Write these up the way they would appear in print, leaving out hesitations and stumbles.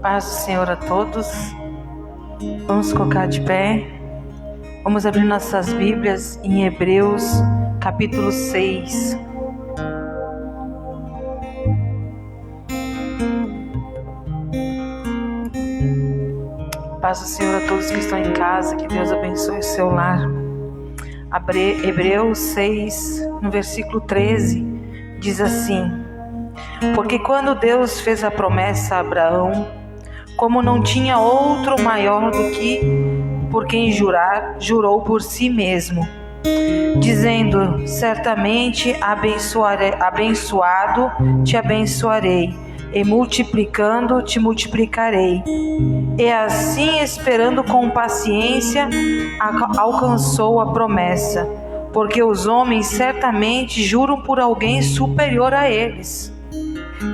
Paz do Senhor a todos. Vamos colocar de pé. Vamos abrir nossas Bíblias em Hebreus, capítulo 6. Paz do Senhor a todos que estão em casa. Que Deus abençoe o seu lar. Hebreus 6, no versículo 13, diz assim: Porque quando Deus fez a promessa a Abraão, como não tinha outro maior do que por quem jurar, jurou por si mesmo, dizendo: certamente abençoado te abençoarei, e multiplicando te multiplicarei. E assim, esperando com paciência, alcançou a promessa, porque os homens certamente juram por alguém superior a eles,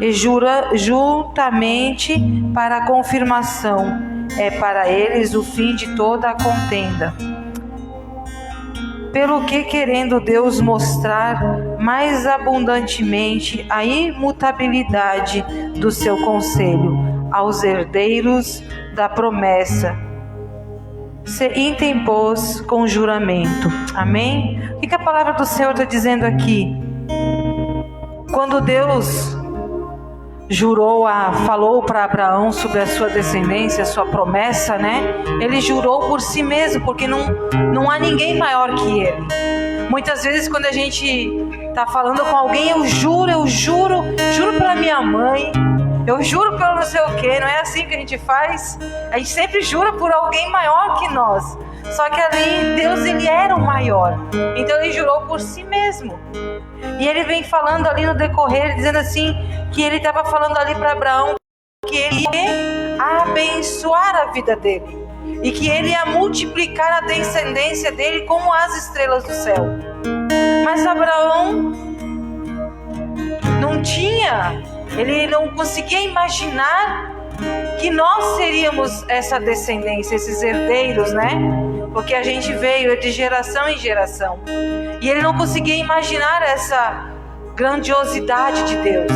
e jura juntamente para a confirmação. É para eles o fim de toda a contenda. Pelo que, querendo Deus mostrar mais abundantemente a imutabilidade do seu conselho aos herdeiros da promessa, se interpôs com juramento. Amém? O que a palavra do Senhor está dizendo aqui? Quando Deus falou para Abraão sobre a sua descendência, a sua promessa, né? Ele jurou por si mesmo, porque não há ninguém maior que ele. Muitas vezes quando a gente está falando com alguém, eu juro pela minha mãe, eu juro pelo não sei o que. Não é assim que a gente faz? A gente sempre jura por alguém maior que nós. Só que ali Deus, ele era o maior, então ele jurou por si mesmo. E ele vem falando ali no decorrer, dizendo assim, que ele estava falando ali para Abraão que ele ia abençoar a vida dele, e que ele ia multiplicar a descendência dele como as estrelas do céu. Mas Abraão ele não conseguia imaginar que nós seríamos essa descendência, esses herdeiros, né? Porque a gente veio de geração em geração. E ele não conseguia imaginar essa grandiosidade de Deus.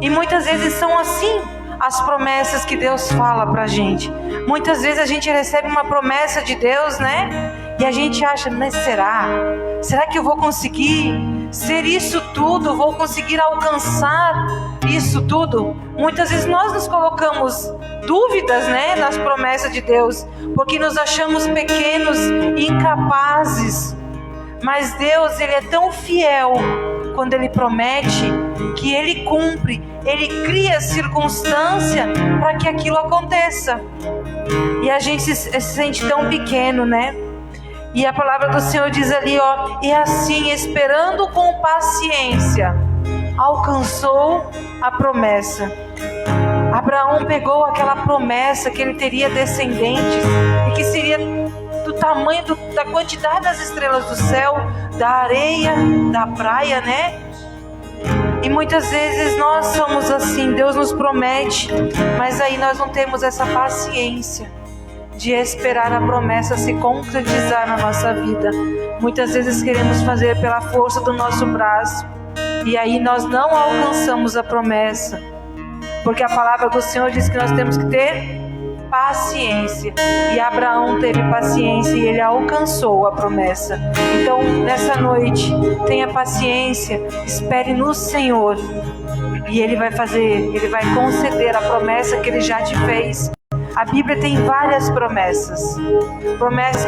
E muitas vezes são assim as promessas que Deus fala pra gente. Muitas vezes a gente recebe uma promessa de Deus, né? E a gente acha, mas será? Será que eu vou conseguir ser isso tudo? Vou conseguir alcançar isso tudo? Muitas vezes nós nos colocamos dúvidas, né, nas promessas de Deus, porque nos achamos pequenos e incapazes. Mas Deus, ele é tão fiel quando ele promete, que ele cumpre. Ele cria circunstância para que aquilo aconteça. E a gente se sente tão pequeno, né? E a palavra do Senhor diz ali, e assim, esperando com paciência, alcançou a promessa. Abraão pegou aquela promessa que ele teria descendentes, e que seria do tamanho da quantidade das estrelas do céu, da areia, da praia, né? E muitas vezes nós somos assim, Deus nos promete, mas aí nós não temos essa paciência de esperar a promessa se concretizar na nossa vida. Muitas vezes queremos fazer pela força do nosso braço, e aí nós não alcançamos a promessa, porque a palavra do Senhor diz que nós temos que ter paciência, e Abraão teve paciência e ele alcançou a promessa. Então nessa noite, tenha paciência, espere no Senhor, e ele vai conceder a promessa que ele já te fez. A Bíblia tem várias promessas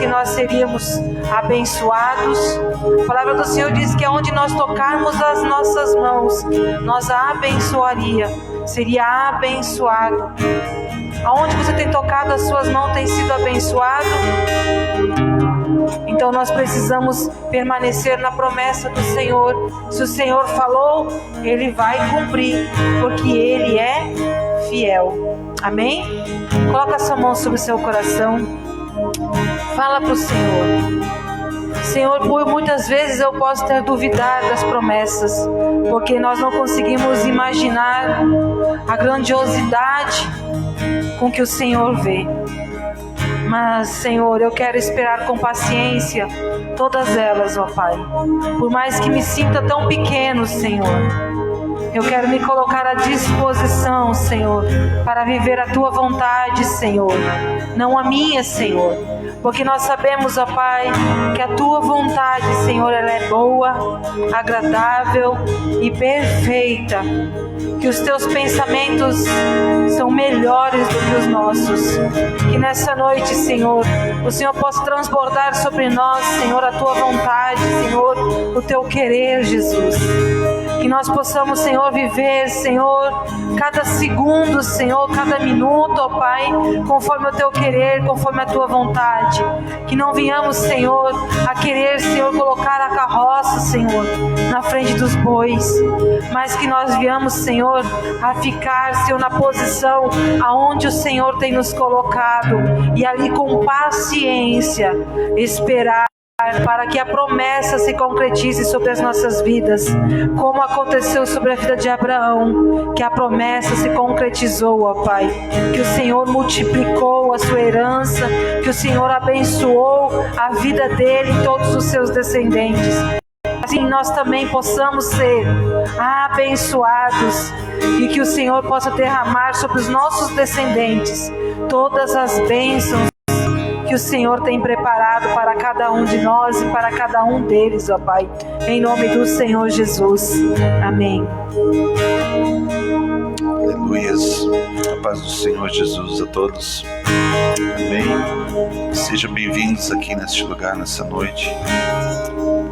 que nós seríamos abençoados. A palavra do Senhor diz que aonde nós tocarmos as nossas mãos, nós a abençoaria, seria abençoado. Aonde você tem tocado as suas mãos tem sido abençoado. Então nós precisamos permanecer na promessa do Senhor. Se o Senhor falou, ele vai cumprir, porque ele é fiel. Amém? Coloca a sua mão sobre o seu coração. Fala para o Senhor. Senhor, por muitas vezes eu posso ter duvidado das promessas, porque nós não conseguimos imaginar a grandiosidade com que o Senhor vê. Mas, Senhor, eu quero esperar com paciência todas elas, ó Pai. Por mais que me sinta tão pequeno, Senhor, Eu quero me colocar à disposição, Senhor, para viver a Tua vontade, Senhor, não a minha, Senhor. Porque nós sabemos, ó Pai, que a Tua vontade, Senhor, ela é boa, agradável e perfeita. Que os Teus pensamentos são melhores do que os nossos. Que nessa noite, Senhor, o Senhor possa transbordar sobre nós, Senhor, a Tua vontade, Senhor, o Teu querer, Jesus. Que nós possamos, Senhor, viver, Senhor, cada segundo, Senhor, cada minuto, ó Pai, conforme o Teu querer, conforme a Tua vontade. Que não venhamos, Senhor, a querer, Senhor, colocar a carroça, Senhor, na frente dos bois, mas que nós venhamos, Senhor, a ficar, Senhor, na posição aonde o Senhor tem nos colocado e ali com paciência esperar para que a promessa se concretize sobre as nossas vidas, como aconteceu sobre a vida de Abraão, que a promessa se concretizou, ó Pai, que o Senhor multiplicou a sua herança, que o Senhor abençoou a vida dele e todos os seus descendentes. Assim nós também possamos ser abençoados e que o Senhor possa derramar sobre os nossos descendentes todas as bênçãos que o Senhor tem preparado para cada um de nós e para cada um deles, ó Pai, em nome do Senhor Jesus. Amém. Aleluias. A paz do Senhor Jesus a todos. Amém. Sejam bem-vindos aqui neste lugar, nessa noite.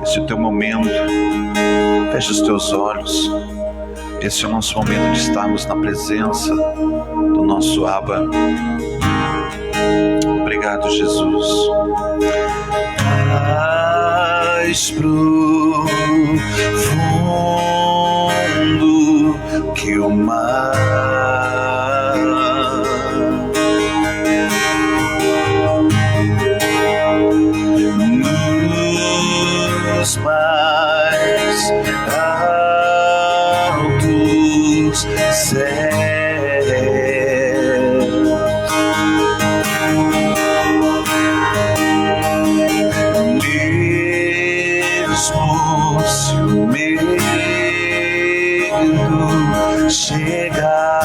Esse é o teu momento. Feche os teus olhos. Esse é o nosso momento de estarmos na presença do nosso Abba. Obrigado, Jesus. Mais profundo que o mar, nos mais altos céus. Se o medo chegar,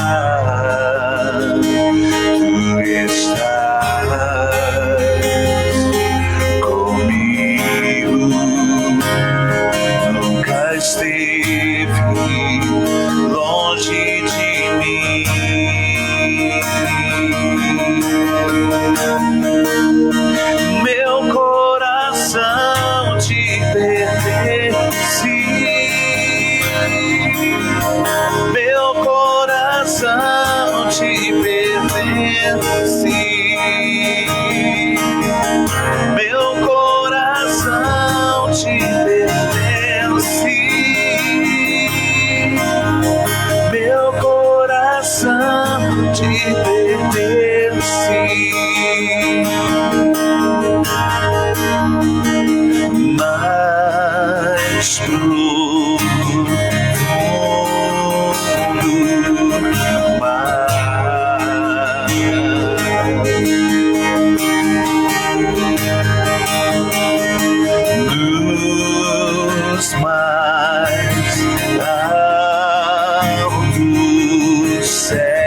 tu estás comigo, nunca esteve longe de mim. Meu coração te pertence, meu coração te pertence, meu coração te pertence, meu coração te pertence. Mais profundo mar, dos mais altos céus,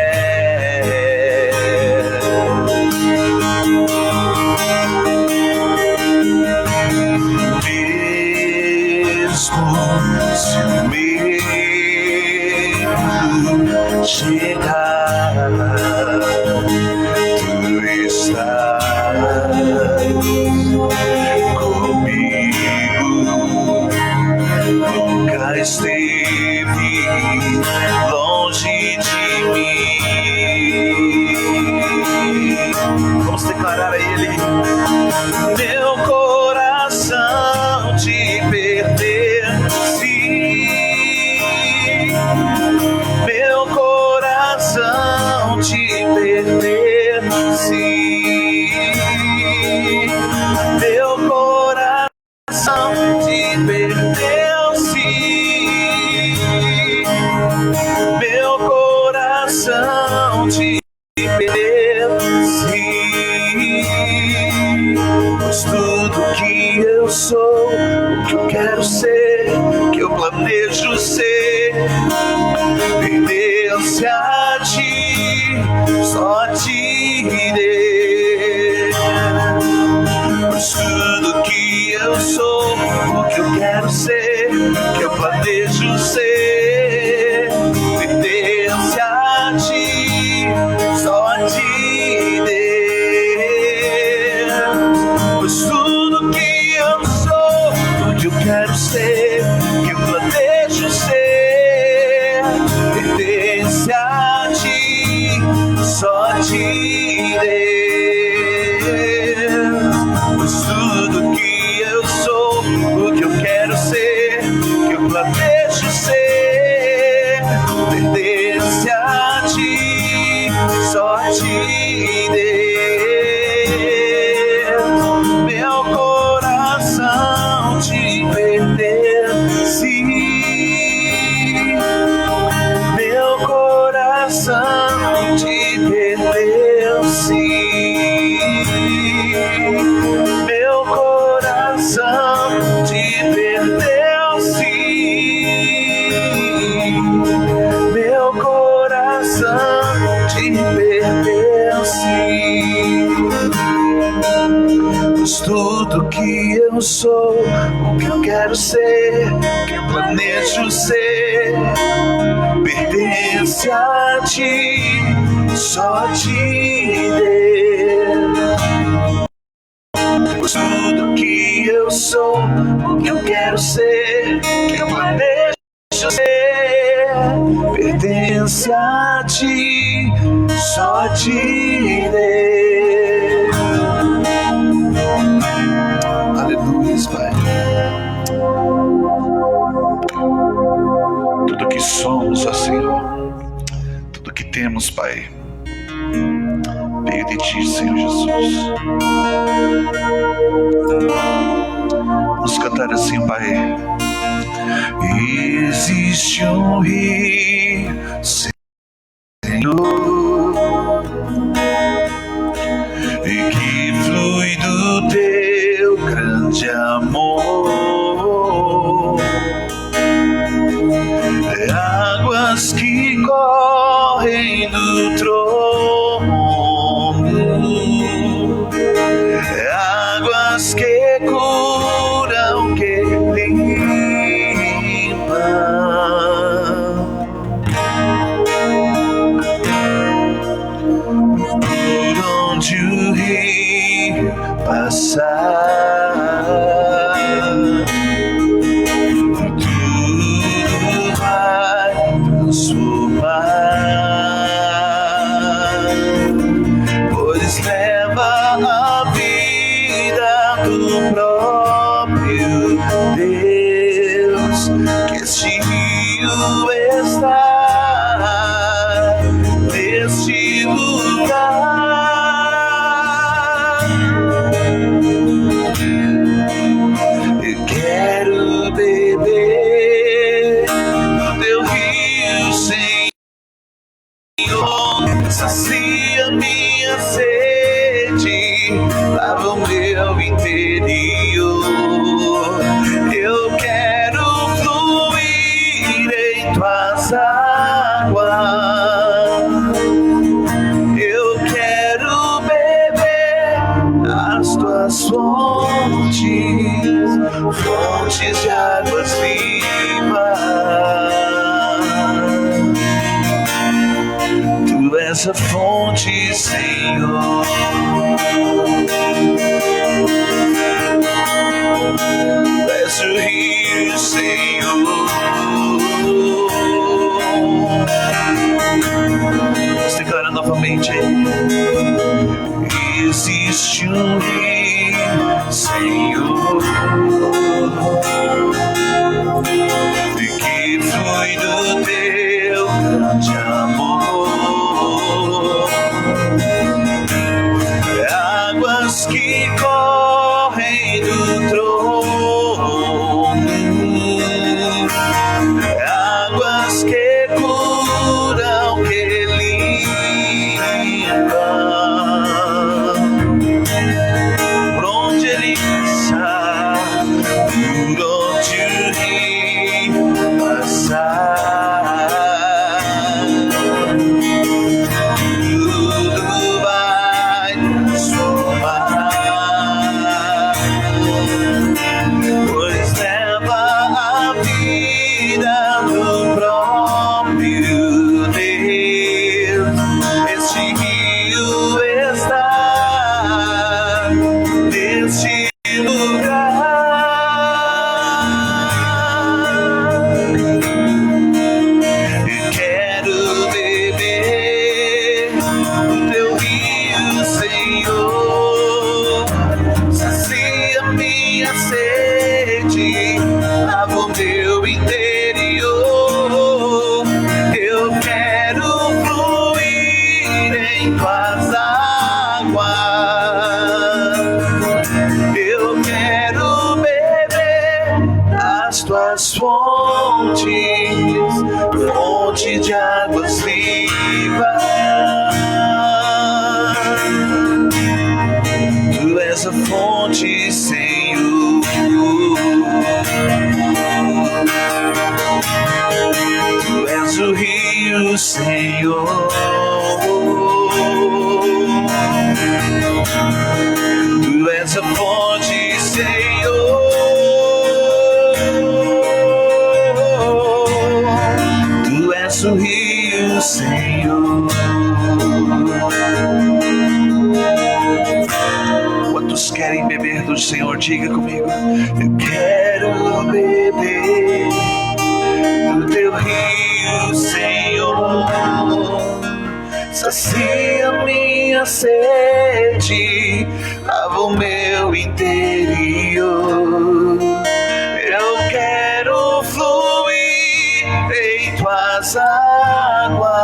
se o medo chegar, tu estás comigo, nunca esteve longe de mim. Vamos declarar a Ele: meu coração te pertence, meu coração te pertence, meu coração te pertence, meu coração te pertence. Pois tudo que eu sou, o que eu quero ser, que eu planejo ser, Pois tudo que eu sou, o que eu quero ser, que eu planejo ser, pertence a ti, só a ti, Deus. Pois tudo que eu sou, o que eu quero ser, que eu planejo ser, pertence a ti, só a ti, Deus. Pois tudo que eu sou, o que eu quero ser, que eu planejo ser, pertence a ti, só a ti, Deus. Meu coração te pertence, meu coração te pertence, meu coração te pertence, meu coração te pertence. Pois tudo que eu sou, o que eu quero ser, que eu planejo ser, pertence a ti, só a ti, Deus. Pois tudo que eu sou, o que eu quero ser, que eu planejo ser, pertence a ti, só a ti, Deus. Aleluia, Pai. Tudo que somos, ó Senhor, tudo que temos, Pai, veio de Ti, Senhor Jesus. Vamos cantar assim, Pai. Existe um rio, Senhor, e que flui do Teu grande amor. É águas que correm do trono, é águas que curam, que limpam. Por onde o rio passar, tudo vai transformar, pois leva a vida do próprio Deus, que este rio está neste lugar. Eu quero beber do Teu rio, Senhor, sacia minha sede, lava o meu interior. Eu quero fluir em Tuas águas, eu quero beber as Tuas fontes, fontes de águas vivas. Tu és a fonte, Senhor. Tu és o rio, Senhor. Vamos declarar novamente. Existe um rio, Senhor, e que flui do Teu grande amor. Águas que correm do trono, águas que curam, que limpam. Por onde Ele passar, este rio está neste lugar. Eu quero beber teu rio, Senhor. Sacia minha sede, lava o meu interior. Eu quero fluir em tuas águas. Eu quero beber das tuas fontes, fonte de águas vivas. Tu és a fonte, Senhor. Tu és o rio, Senhor. Tu és a fonte, Senhor. Tu és o rio, Senhor. Quantos querem beber do Senhor? Diga comigo. Eu quero beber do teu rio, Senhor. Sacia minha sede, lava o meu interior. Eu quero fluir em tuas águas.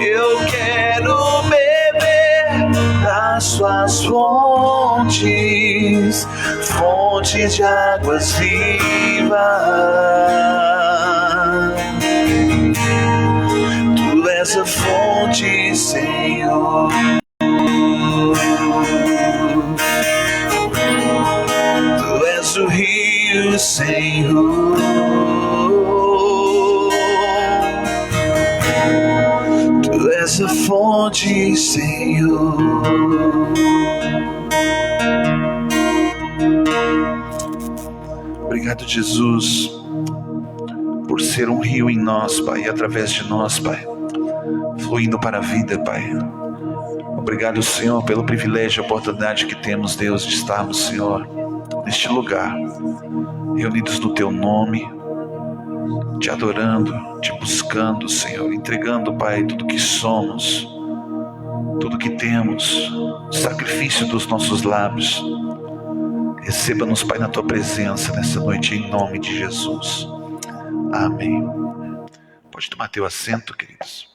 Eu quero beber das tuas fontes, fontes de águas vivas. Tu és a fonte, Senhor. Tu és o rio, Senhor. Tu és a fonte, Senhor. Obrigado, Jesus, por ser um rio em nós, Pai, e através de nós, Pai, fluindo para a vida, Pai. Obrigado, Senhor, pelo privilégio e oportunidade que temos, Deus, de estarmos, Senhor, neste lugar, reunidos no Teu nome, Te adorando, Te buscando, Senhor, entregando, Pai, tudo que somos, tudo que temos, o sacrifício dos nossos lábios. Receba-nos, Pai, na Tua presença nessa noite, em nome de Jesus. Amém. Pode tomar teu assento, queridos.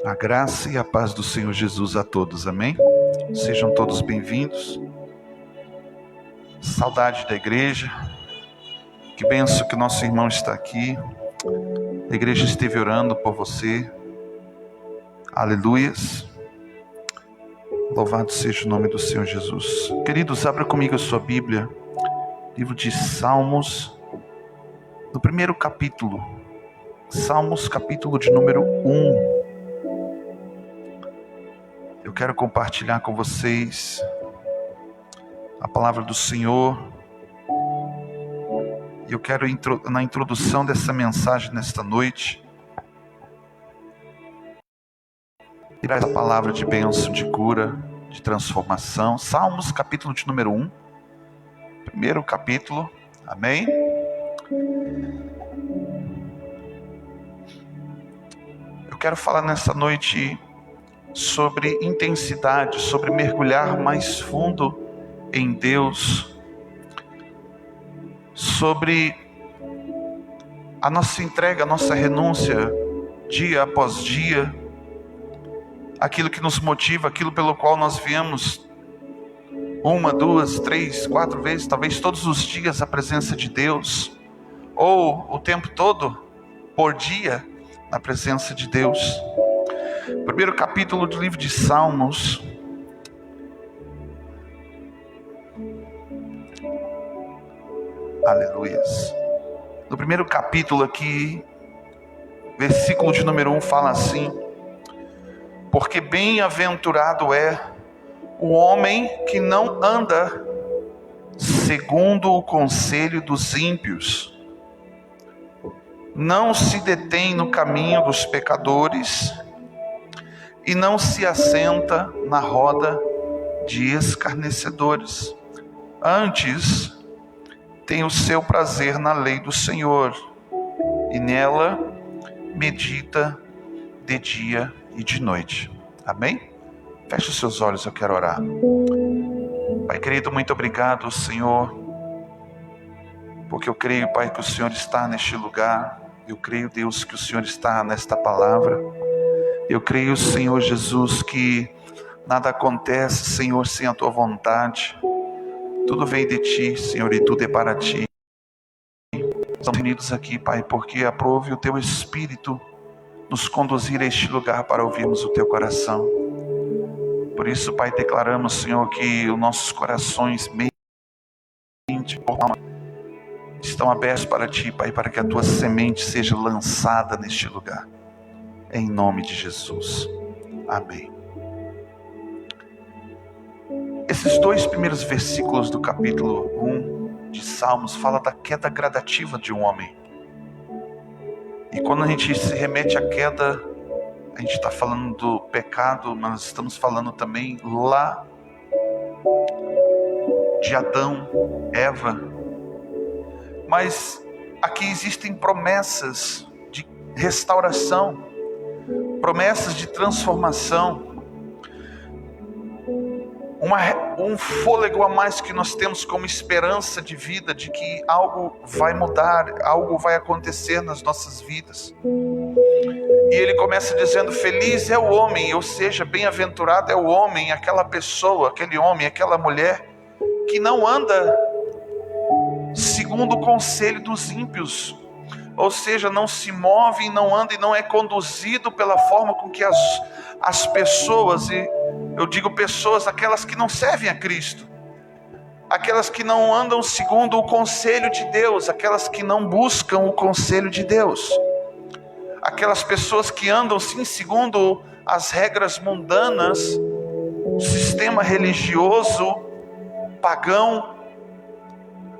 A graça e a paz do Senhor Jesus a todos, amém? Sejam todos bem-vindos. Saudade da igreja. Que benção que nosso irmão está aqui. A igreja esteve orando por você. Aleluias. Louvado seja o nome do Senhor Jesus. Queridos, abra comigo a sua Bíblia. Livro de Salmos, no primeiro capítulo. Salmos, capítulo de número 1. Eu quero compartilhar com vocês a palavra do Senhor. Eu quero, na introdução dessa mensagem nesta noite, tirar essa palavra de bênção, de cura, de transformação. Salmos, capítulo de número 1. Primeiro capítulo. Amém? Eu quero falar nessa noite sobre intensidade, sobre mergulhar mais fundo em Deus, sobre a nossa entrega, a nossa renúncia, dia após dia, aquilo que nos motiva, aquilo pelo qual nós viemos 1, 2, 3, 4 vezes, talvez todos os dias, a presença de Deus, ou o tempo todo, por dia, na presença de Deus. Primeiro capítulo do livro de Salmos. Aleluias. No primeiro capítulo aqui, versículo de número 1 fala assim: Porque bem-aventurado é o homem que não anda segundo o conselho dos ímpios, não se detém no caminho dos pecadores e não se assenta na roda de escarnecedores. Antes, tem o seu prazer na lei do Senhor, e nela medita de dia e de noite. Amém? Feche os seus olhos, eu quero orar. Pai querido, muito obrigado, Senhor, porque eu creio, Pai, que o Senhor está neste lugar. Eu creio, Deus, que o Senhor está nesta palavra. Eu creio, Senhor Jesus, que nada acontece, Senhor, sem a Tua vontade. Tudo vem de Ti, Senhor, e tudo é para Ti. Estamos unidos aqui, Pai, porque aprove o Teu Espírito nos conduzir a este lugar para ouvirmos o Teu coração. Por isso, Pai, declaramos, Senhor, que os nossos corações, mente, alma, estão abertos para Ti, Pai, para que a Tua semente seja lançada neste lugar. Em nome de Jesus. Amém. Esses 2 primeiros versículos do capítulo 1 de Salmos falam da queda gradativa de um homem. E quando a gente se remete à queda, a gente está falando do pecado, mas estamos falando também lá de Adão, Eva. Mas aqui existem promessas de restauração, promessas de transformação, um fôlego a mais que nós temos como esperança de vida, de que algo vai mudar, algo vai acontecer nas nossas vidas. E ele começa dizendo: feliz é o homem, ou seja, bem-aventurado é o homem, aquela pessoa, aquele homem, aquela mulher, que não anda segundo o conselho dos ímpios, ou seja, não se move, não anda e não é conduzido pela forma com que as pessoas, e eu digo pessoas, aquelas que não servem a Cristo, aquelas que não andam segundo o conselho de Deus, aquelas que não buscam o conselho de Deus, aquelas pessoas que andam sim segundo as regras mundanas, o sistema religioso, pagão,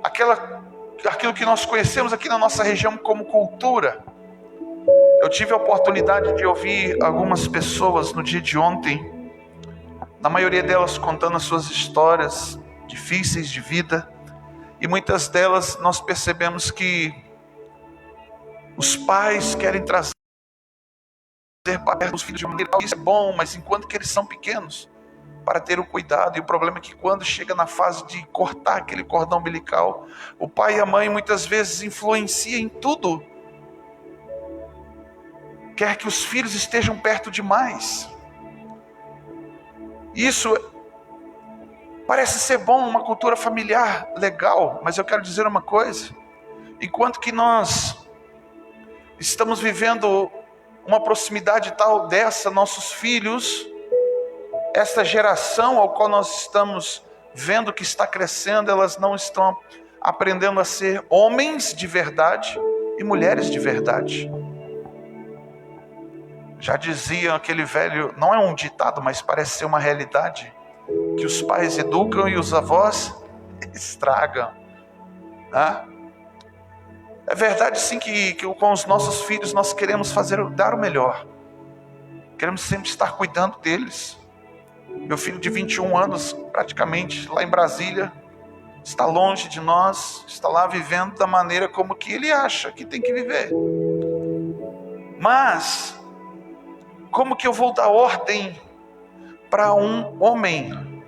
aquilo que nós conhecemos aqui na nossa região como cultura. Eu tive a oportunidade de ouvir algumas pessoas no dia de ontem, na maioria delas contando as suas histórias difíceis de vida, e muitas delas nós percebemos que os pais querem trazer para perto os filhos de maneira, isso é bom, mas enquanto que eles são pequenos, para ter o cuidado. E o problema é que quando chega na fase de cortar aquele cordão umbilical, o pai e a mãe muitas vezes influenciam em tudo, quer que os filhos estejam perto demais. Isso parece ser bom, uma cultura familiar legal, mas eu quero dizer uma coisa: enquanto que nós estamos vivendo uma proximidade tal dessa, nossos filhos, esta geração ao qual nós estamos vendo que está crescendo, elas não estão aprendendo a ser homens de verdade e mulheres de verdade. Já dizia aquele velho, não é um ditado, mas parece ser uma realidade, que os pais educam e os avós estragam. É verdade sim que com os nossos filhos nós queremos dar o melhor, queremos sempre estar cuidando deles. Meu filho de 21 anos, praticamente, lá em Brasília, está longe de nós, está lá vivendo da maneira como que ele acha que tem que viver. Mas como que eu vou dar ordem para um homem?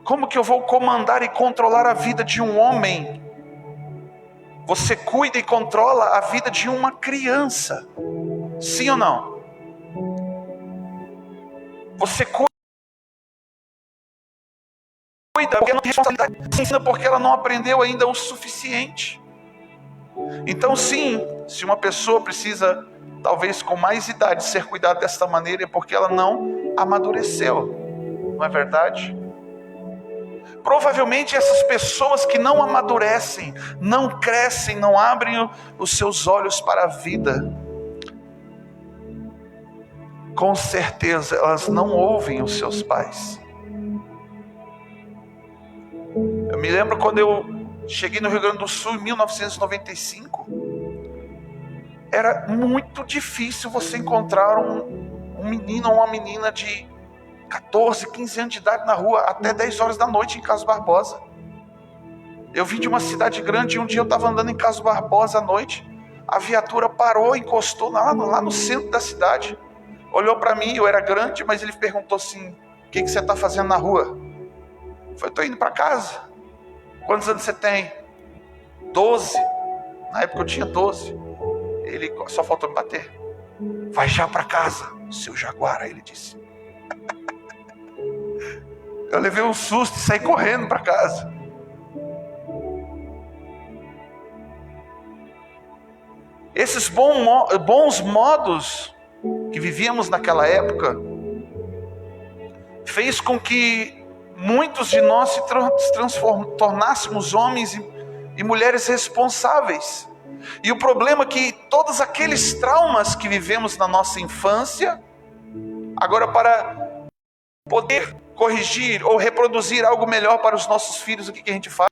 Como que eu vou comandar e controlar a vida de um homem? Você cuida e controla a vida de uma criança, sim ou não? Você cuida porque não tem responsabilidade, ensina porque ela não aprendeu ainda o suficiente. Então sim, se uma pessoa precisa, talvez com mais idade, ser cuidada desta maneira, é porque ela não amadureceu, não é verdade? Provavelmente essas pessoas que não amadurecem, não crescem, não abrem os seus olhos para a vida, com certeza elas não ouvem os seus pais. Eu me lembro quando eu cheguei no Rio Grande do Sul em 1995, era muito difícil você encontrar um menino ou uma menina de 14, 15 anos de idade na rua até 10 horas da noite em Carlos Barbosa. Eu vim de uma cidade grande e um dia eu estava andando em Carlos Barbosa à noite, a viatura parou, encostou lá no centro da cidade, olhou para mim, eu era grande, mas ele perguntou assim: o que você está fazendo na rua? Eu falei: estou indo para casa. Quantos anos você tem? 12. Na época eu tinha 12. Ele só faltou me bater. Vai já para casa, seu jaguar, ele disse. Eu levei um susto e saí correndo para casa. Esses bons modos que vivíamos naquela época fez com que muitos de nós se tornássemos homens e mulheres responsáveis. E o problema é que todos aqueles traumas que vivemos na nossa infância, agora, para poder corrigir ou reproduzir algo melhor para os nossos filhos, o que a gente faz?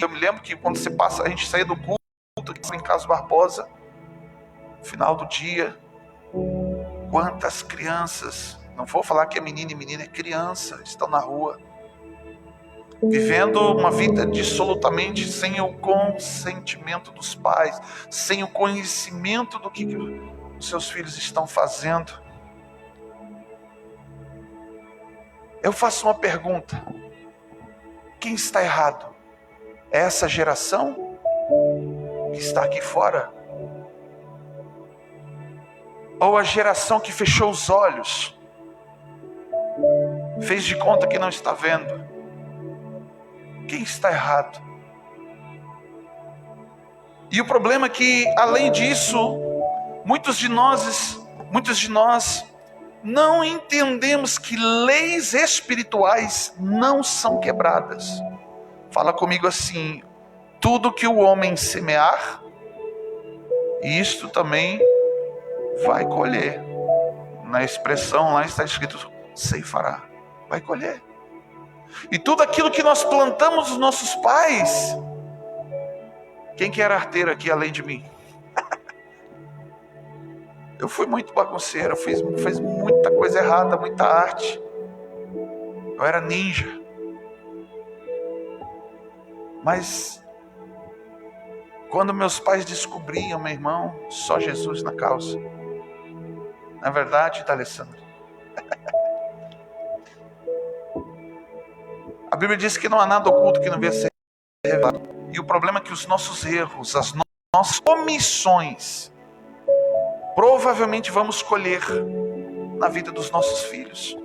Eu me lembro que quando a gente saía do culto em Carlos Barbosa, no final do dia, quantas crianças, não vou falar que é menino e menina, é criança, estão na rua, vivendo uma vida dissolutamente sem o consentimento dos pais, sem o conhecimento do que os seus filhos estão fazendo. Eu faço uma pergunta: quem está errado? É essa geração que está aqui fora? Ou a geração que fechou os olhos, fez de conta que não está vendo? Quem está errado? E o problema é que, além disso, muitos de nós não entendemos que leis espirituais não são quebradas. Fala comigo assim: tudo que o homem semear, isto também vai colher. Na expressão lá está escrito: ceifará, vai colher. E tudo aquilo que nós plantamos nos nossos pais. Quem que era arteiro aqui além de mim? Eu fui muito bagunceiro, fiz muita coisa errada, muita arte. Eu era ninja. Mas quando meus pais descobriam, meu irmão, só Jesus na causa. Na verdade, Alessandro, a Bíblia diz que não há nada oculto que não venha a ser revelado. E o problema é que os nossos erros, as nossas omissões, provavelmente vamos colher na vida dos nossos filhos.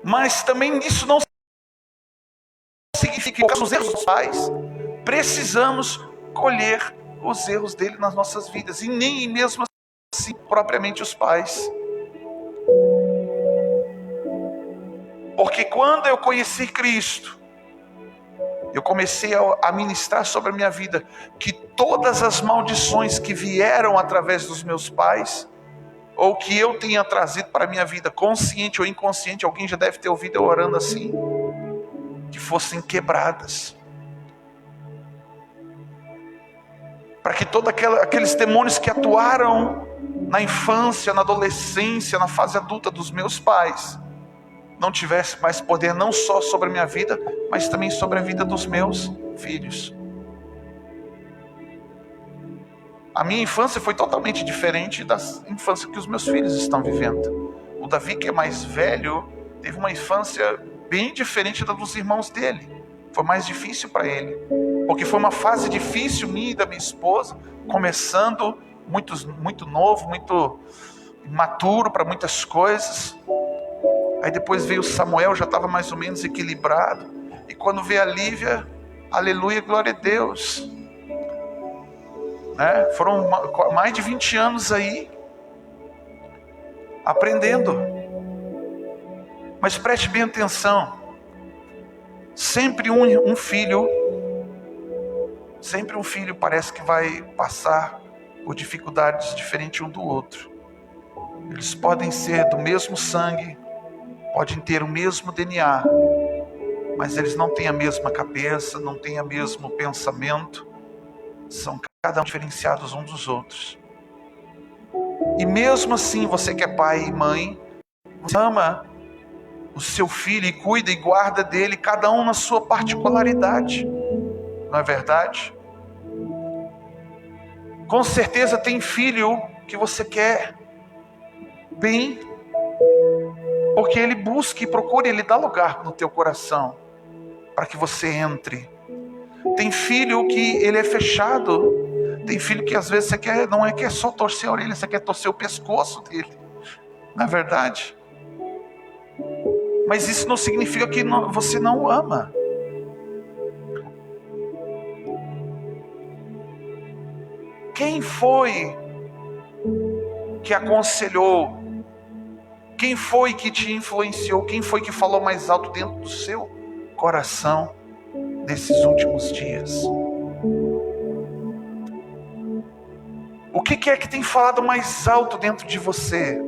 Mas também isso não significa que os erros dos pais precisamos colher os erros dele nas nossas vidas, e nem mesmo assim propriamente os pais. Porque quando eu conheci Cristo, eu comecei a ministrar sobre a minha vida que todas as maldições que vieram através dos meus pais, ou que eu tenha trazido para a minha vida, consciente ou inconsciente, alguém já deve ter ouvido eu orando assim, que fossem quebradas. Para que todos aqueles demônios que atuaram na infância, na adolescência, na fase adulta dos meus pais, não tivesse mais poder não só sobre a minha vida, mas também sobre a vida dos meus filhos. A minha infância foi totalmente diferente da infância que os meus filhos estão vivendo. O Davi, que é mais velho, teve uma infância bem diferente da dos irmãos dele. Foi mais difícil para ele, porque foi uma fase difícil minha e da minha esposa, começando muito novo, muito imaturo para muitas coisas. Aí depois veio Samuel, já estava mais ou menos equilibrado. E quando veio a Lívia, aleluia, glória a Deus. Né? Foram mais de 20 anos aí, aprendendo. Mas preste bem atenção. Sempre um filho parece que vai passar por dificuldades diferentes um do outro. Eles podem ser do mesmo sangue, podem ter o mesmo DNA, mas eles não têm a mesma cabeça, não têm o mesmo pensamento, são cada um diferenciados uns dos outros. E mesmo assim, você que é pai e mãe, você ama o seu filho e cuida e guarda dele, cada um na sua particularidade, não é verdade? Com certeza tem filho que você quer bem, porque ele busca e procura, ele dá lugar no teu coração para que você entre. Tem filho que ele é fechado, tem filho que às vezes você quer, não é que é só torcer a orelha, você quer torcer o pescoço dele, não é verdade? Mas isso não significa que você não o ama. Quem foi que aconselhou? Quem foi que te influenciou? Quem foi que falou mais alto dentro do seu coração nesses últimos dias? O que é que tem falado mais alto dentro de você?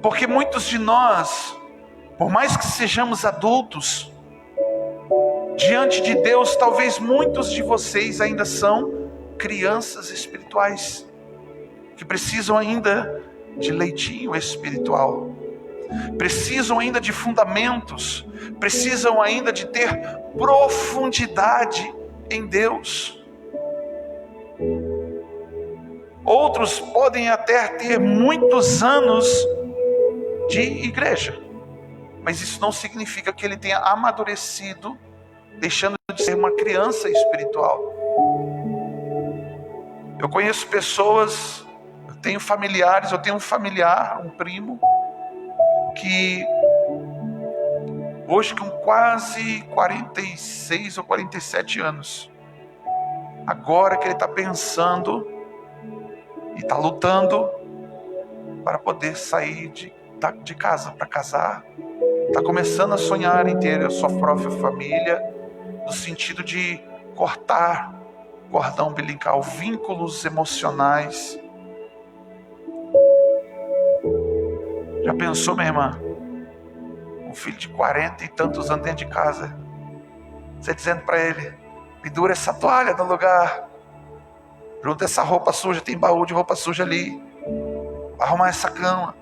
Porque muitos de nós, por mais que sejamos adultos, diante de Deus, talvez muitos de vocês ainda são crianças espirituais, que precisam ainda de leitinho espiritual, precisam ainda de fundamentos, precisam ainda de ter profundidade em Deus. Outros podem até ter muitos anos de igreja, mas isso não significa que ele tenha amadurecido, deixando de ser uma criança espiritual. Eu conheço pessoas, eu tenho familiares, eu tenho um familiar, um primo, que hoje com quase 46 ou 47 anos, agora que ele está pensando e está lutando para poder sair de casa, para casar, está começando a sonhar em ter a sua própria família, no sentido de cortar cordão umbilical, vínculos emocionais. Já pensou, minha irmã? Um filho de 40 e tantos anos dentro de casa, você dizendo para ele: pendura essa toalha no lugar, junta essa roupa suja, tem baú de roupa suja ali, arrumar essa cama.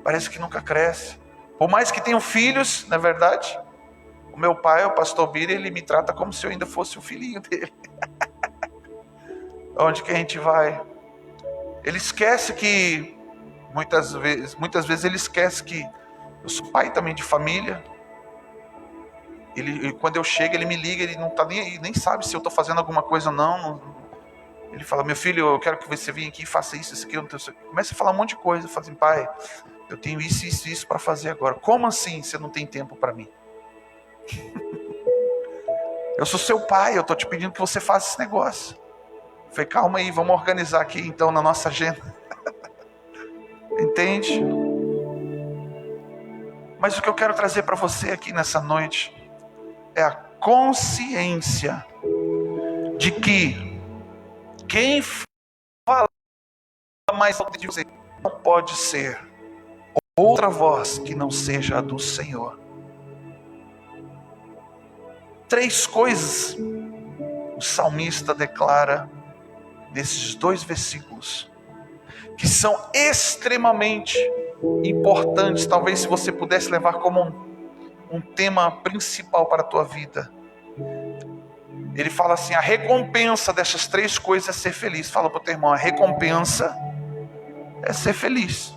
Parece que nunca cresce. Por mais que tenham filhos, não é verdade? O meu pai, o pastor Bira, ele me trata como se eu ainda fosse o filhinho dele. Onde que a gente vai? Ele esquece que, muitas vezes ele esquece que eu sou pai também de família. Quando eu chego, ele me liga, ele não está nem aí, nem sabe se eu estou fazendo alguma coisa ou não. Ele fala: meu filho, eu quero que você venha aqui e faça isso, isso aqui. Começa a falar um monte de coisa. Eu falo assim: pai, eu tenho isso para fazer agora. Como assim você não tem tempo para mim? Eu sou seu pai, eu estou te pedindo que você faça esse negócio. Eu falei: calma aí, vamos organizar aqui então na nossa agenda. Entende? Mas o que eu quero trazer para você aqui nessa noite é a consciência de que quem fala mais alto de você não pode ser outra voz que não seja a do Senhor. 3 coisas o salmista declara nesses 2 versículos, que são extremamente importantes. Talvez se você pudesse levar como um tema principal para a tua vida. Ele fala assim: a recompensa dessas 3 coisas é ser feliz. Fala para o teu irmão: a recompensa é ser feliz.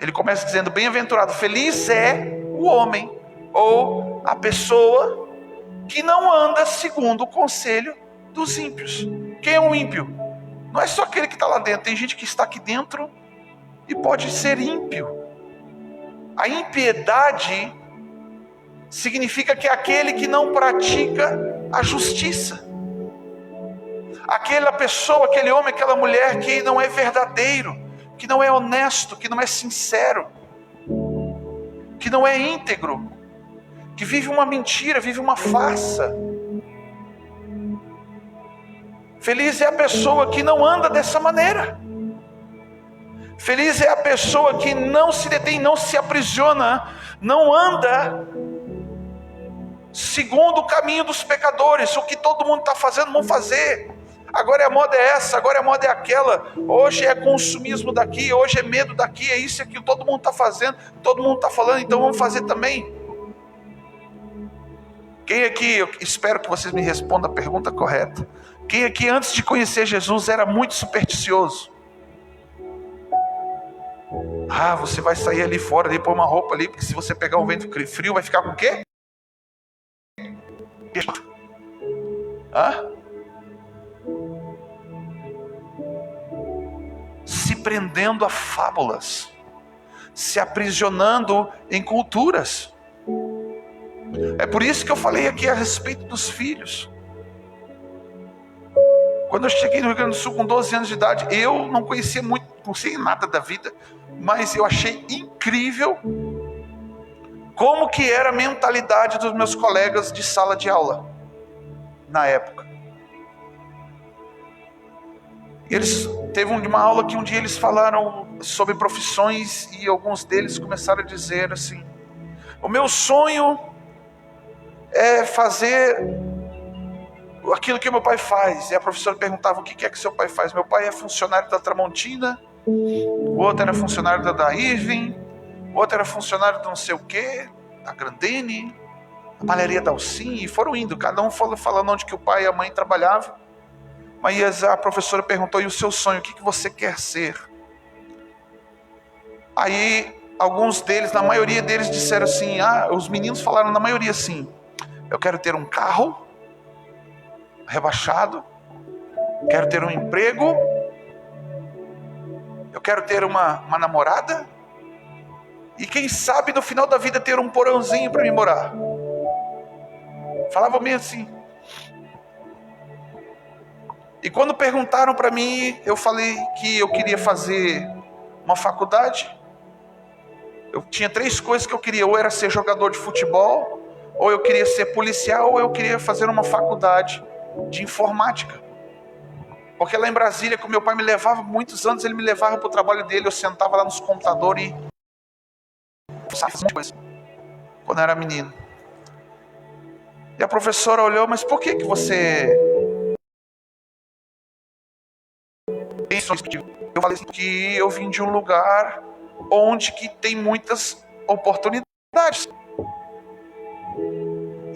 Ele começa dizendo: bem-aventurado, feliz é o homem, ou a pessoa que não anda segundo o conselho dos ímpios. Quem é um ímpio? Não é só aquele que está lá dentro. Tem gente que está aqui dentro e pode ser ímpio. A impiedade significa que é aquele que não pratica a justiça. Aquela pessoa, aquele homem, aquela mulher que não é verdadeiro, que não é honesto, que não é sincero, que não é íntegro, que vive uma mentira, vive uma farsa. Feliz é a pessoa que não anda dessa maneira. Feliz é a pessoa que não se detém, não se aprisiona, não anda segundo o caminho dos pecadores. O que todo mundo está fazendo, vão fazer. Agora a moda é essa, agora a moda é aquela. Hoje é consumismo daqui, hoje é medo daqui, é isso e aquilo. Todo mundo está fazendo, todo mundo está falando, então vamos fazer também. Quem aqui, eu espero que vocês me respondam a pergunta correta. Quem aqui antes de conhecer Jesus era muito supersticioso? Ah, você vai sair ali fora, ali, pôr uma roupa ali, porque se você pegar um vento frio, vai ficar com o quê? Se prendendo a fábulas, se aprisionando em culturas. É por isso que eu falei aqui a respeito dos filhos. Quando eu cheguei no Rio Grande do Sul com 12 anos de idade, eu não conhecia muito, não sei nada da vida, mas eu achei incrível como que era a mentalidade dos meus colegas de sala de aula na época. Eles teve uma aula que um dia eles falaram sobre profissões e alguns deles começaram a dizer assim: o meu sonho é fazer aquilo que meu pai faz. E a professora perguntava: o que é que seu pai faz? Meu pai é funcionário da Tramontina, o outro era funcionário da Irving, o outro era funcionário de não sei o que, da Grandene, a malharia da Alcim, e foram indo, cada um falando onde que o pai e a mãe trabalhavam. Mas a professora perguntou: e o seu sonho, o que você quer ser? Aí alguns deles, na maioria deles disseram assim, os meninos falaram na maioria assim: eu quero ter um carro rebaixado, quero ter um emprego, eu quero ter uma namorada, e quem sabe no final da vida ter um porãozinho para me morar. Falava meio assim. E quando perguntaram para mim, eu falei que eu queria fazer uma faculdade. Eu tinha 3 coisas que eu queria: ou era ser jogador de futebol, ou eu queria ser policial, ou eu queria fazer uma faculdade de informática. Porque lá em Brasília, como meu pai me levava muitos anos, ele me levava para o trabalho dele, eu sentava lá nos computadores e quando eu era menino. E a professora olhou: mas por que você... Eu falei assim, que eu vim de um lugar onde que tem muitas oportunidades.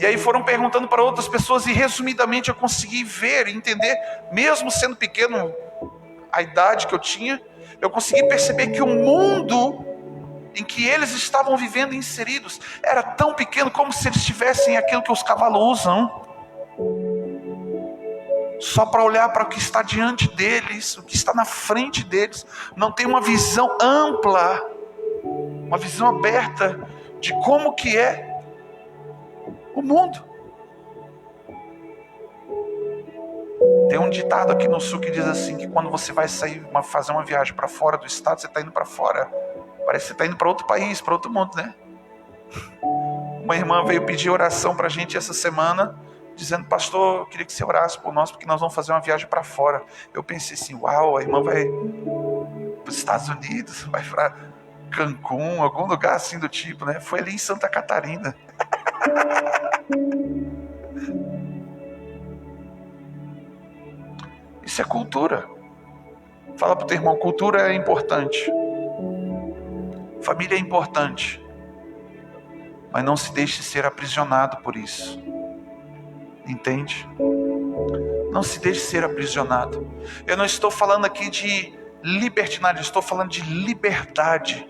E aí foram perguntando para outras pessoas e resumidamente eu consegui ver e entender, mesmo sendo pequeno, a idade que eu tinha, eu consegui perceber que o mundo em que eles estavam vivendo inseridos era tão pequeno como se eles tivessem aquilo que os cavalos usam, só para olhar para o que está diante deles, o que está na frente deles. Não tem uma visão ampla, uma visão aberta de como que é o mundo. Tem um ditado aqui no sul que diz assim, que quando você vai fazer uma viagem para fora do estado, você está indo para fora, parece que você está indo para outro país, para outro mundo, né? Uma irmã veio pedir oração para a gente essa semana, dizendo: pastor, eu queria que você orasse por nós, porque nós vamos fazer uma viagem para fora. Eu pensei assim: uau, a irmã vai para os Estados Unidos, vai para Cancún, algum lugar assim do tipo, né? Foi ali em Santa Catarina. Isso é cultura. Fala para o teu irmão: cultura é importante, família é importante, mas não se deixe ser aprisionado por isso. Entende? Não se deixe ser aprisionado. Eu não estou falando aqui de libertinagem, estou falando de liberdade,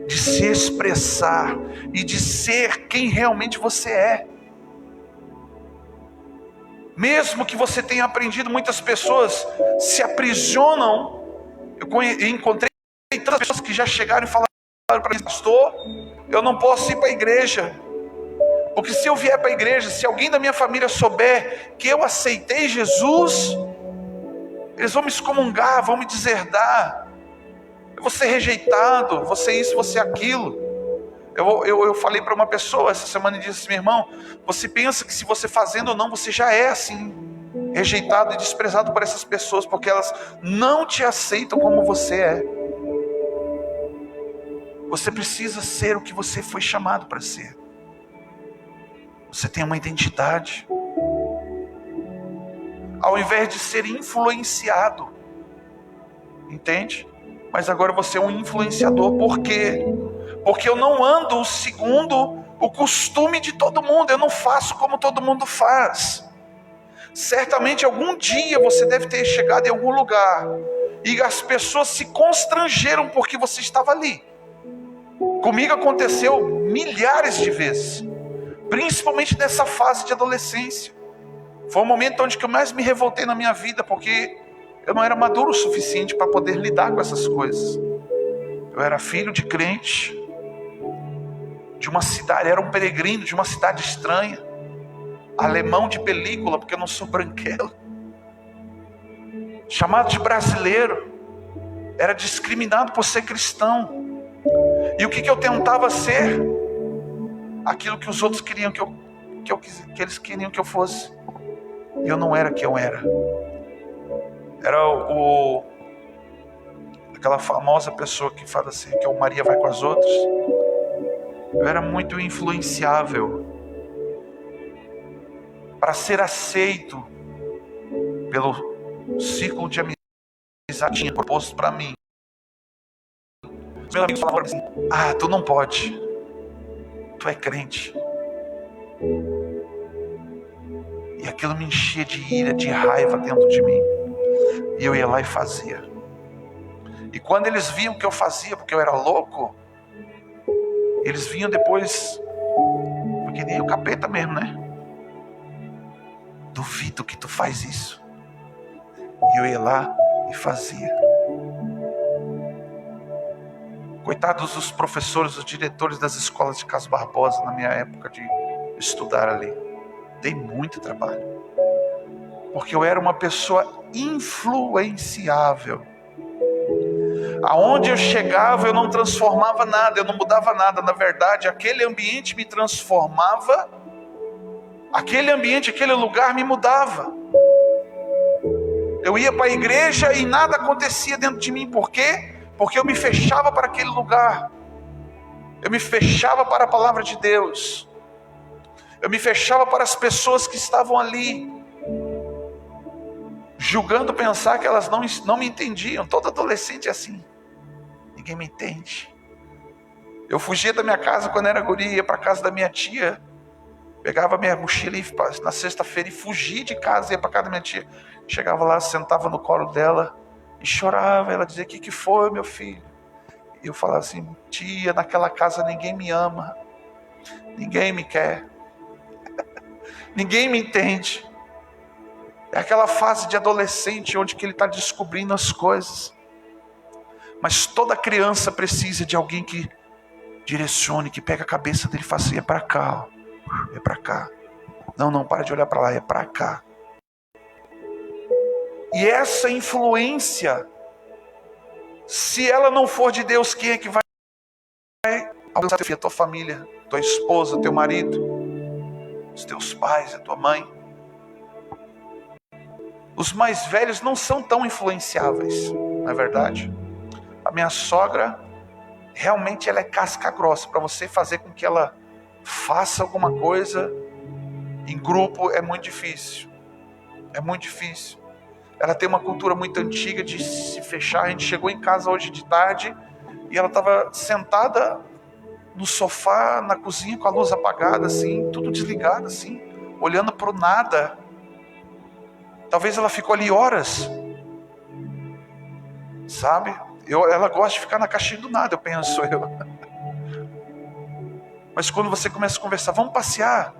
de se expressar e de ser quem realmente você é. Mesmo que você tenha aprendido, muitas pessoas se aprisionam. Eu encontrei tantas pessoas que já chegaram e falaram para mim: pastor, eu não posso ir para a igreja, porque se eu vier para a igreja, se alguém da minha família souber que eu aceitei Jesus, eles vão me excomungar, vão me deserdar, eu vou ser rejeitado, vou ser isso, vou ser aquilo. Eu falei para uma pessoa essa semana e disse assim: meu irmão, você pensa que se você fazendo ou não, você já é assim. rejeitado e desprezado por essas pessoas, porque elas não te aceitam como você é. Você precisa ser o que você foi chamado para ser. Você tem uma identidade. Ao invés de ser influenciado, entende? Mas agora você é um influenciador. Por quê? Porque eu não ando segundo o costume de todo mundo. Eu não faço como todo mundo faz. Certamente algum dia você deve ter chegado em algum lugar e as pessoas se constrangeram porque você estava ali. Comigo aconteceu milhares de vezes, principalmente nessa fase de adolescência. Foi o momento onde eu mais me revoltei na minha vida, porque eu não era maduro o suficiente para poder lidar com essas coisas. Eu era filho de crente, de uma cidade, era um peregrino de uma cidade estranha, alemão de película, porque eu não sou branquelo, chamado de brasileiro, era discriminado por ser cristão. E o que eu tentava ser? Aquilo que os outros queriam que eles queriam que eu fosse. E eu não era quem eu era. Era aquela famosa pessoa que fala assim, que o Maria vai com as outras. Eu era muito influenciável para ser aceito pelo círculo de amizade que tinha proposto para mim. Meus amigos falavam assim: tu não pode, tu é crente. E aquilo me enchia de ira, de raiva dentro de mim. E eu ia lá e fazia. E quando eles viam o que eu fazia, porque eu era louco, eles vinham depois, porque nem o capeta mesmo, né? Duvido que tu faz isso. E eu ia lá e fazia. Coitados dos professores, dos diretores das escolas de Carlos Barbosa, na minha época de estudar ali. Dei muito trabalho. Porque eu era uma pessoa influenciável. Aonde eu chegava, eu não transformava nada, eu não mudava nada. Na verdade, aquele ambiente me transformava. Aquele ambiente, aquele lugar me mudava. Eu ia para a igreja e nada acontecia dentro de mim. Por quê? Porque eu me fechava para aquele lugar. Eu me fechava para a palavra de Deus. Eu me fechava para as pessoas que estavam ali, julgando pensar que elas não me entendiam. Todo adolescente é assim. Ninguém me entende. Eu fugia da minha casa quando era guri, ia para a casa da minha tia, pegava minha mochila na sexta-feira e fugia de casa, ia para a casa da minha tia. Chegava lá, sentava no colo dela e chorava. Ela dizia: o que foi, meu filho? E eu falava assim: tia, naquela casa ninguém me ama, ninguém me quer, ninguém me entende. É aquela fase de adolescente onde que ele está descobrindo as coisas. Mas toda criança precisa de alguém que direcione, que pega a cabeça dele e fala assim: é para cá, ó, é para cá. Não, para de olhar para lá, é para cá. E essa influência, se ela não for de Deus, quem é que vai alcançar a tua família, tua esposa, teu marido, os teus pais, a tua mãe? Os mais velhos não são tão influenciáveis, não é verdade? A minha sogra, realmente ela é casca grossa. Para você fazer com que ela faça alguma coisa em grupo é muito difícil. É muito difícil. Ela tem uma cultura muito antiga de se fechar. A gente chegou em casa hoje de tarde e ela estava sentada no sofá, na cozinha, com a luz apagada, assim, tudo desligado, assim, olhando para o nada. Talvez ela ficou ali horas, sabe? Ela gosta de ficar na caixinha do nada, eu penso. Mas quando você começa a conversar: vamos passear,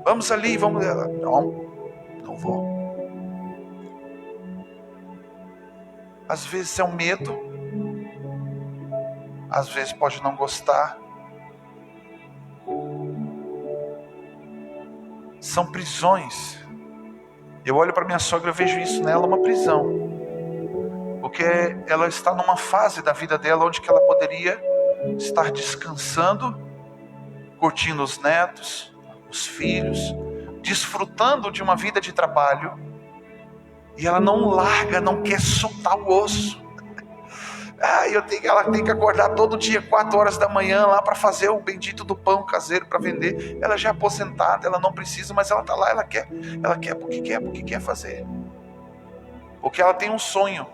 vamos ali, vamos... Ela: não vou. Às vezes é um medo, às vezes pode não gostar. São prisões. Eu olho para minha sogra e vejo isso nela, uma prisão. Porque ela está numa fase da vida dela onde que ela poderia estar descansando, curtindo os netos, os filhos, desfrutando de uma vida de trabalho, e ela não larga, não quer soltar o osso. Ela tem que acordar todo dia 4 horas da manhã lá para fazer o bendito do pão caseiro para vender. Ela já é aposentada, ela não precisa, mas ela está lá, ela quer porque quer fazer. Porque ela tem um sonho.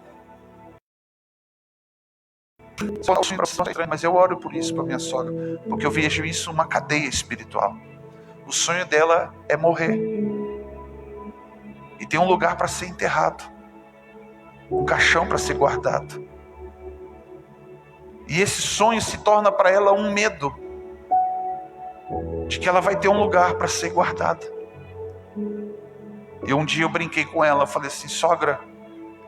Mas eu oro por isso para minha sogra, porque eu vejo isso uma cadeia espiritual. O sonho dela é morrer e tem um lugar para ser enterrado, um caixão para ser guardado. E esse sonho se torna para ela um medo de que ela vai ter um lugar para ser guardada. E um dia eu brinquei com ela, falei assim: sogra,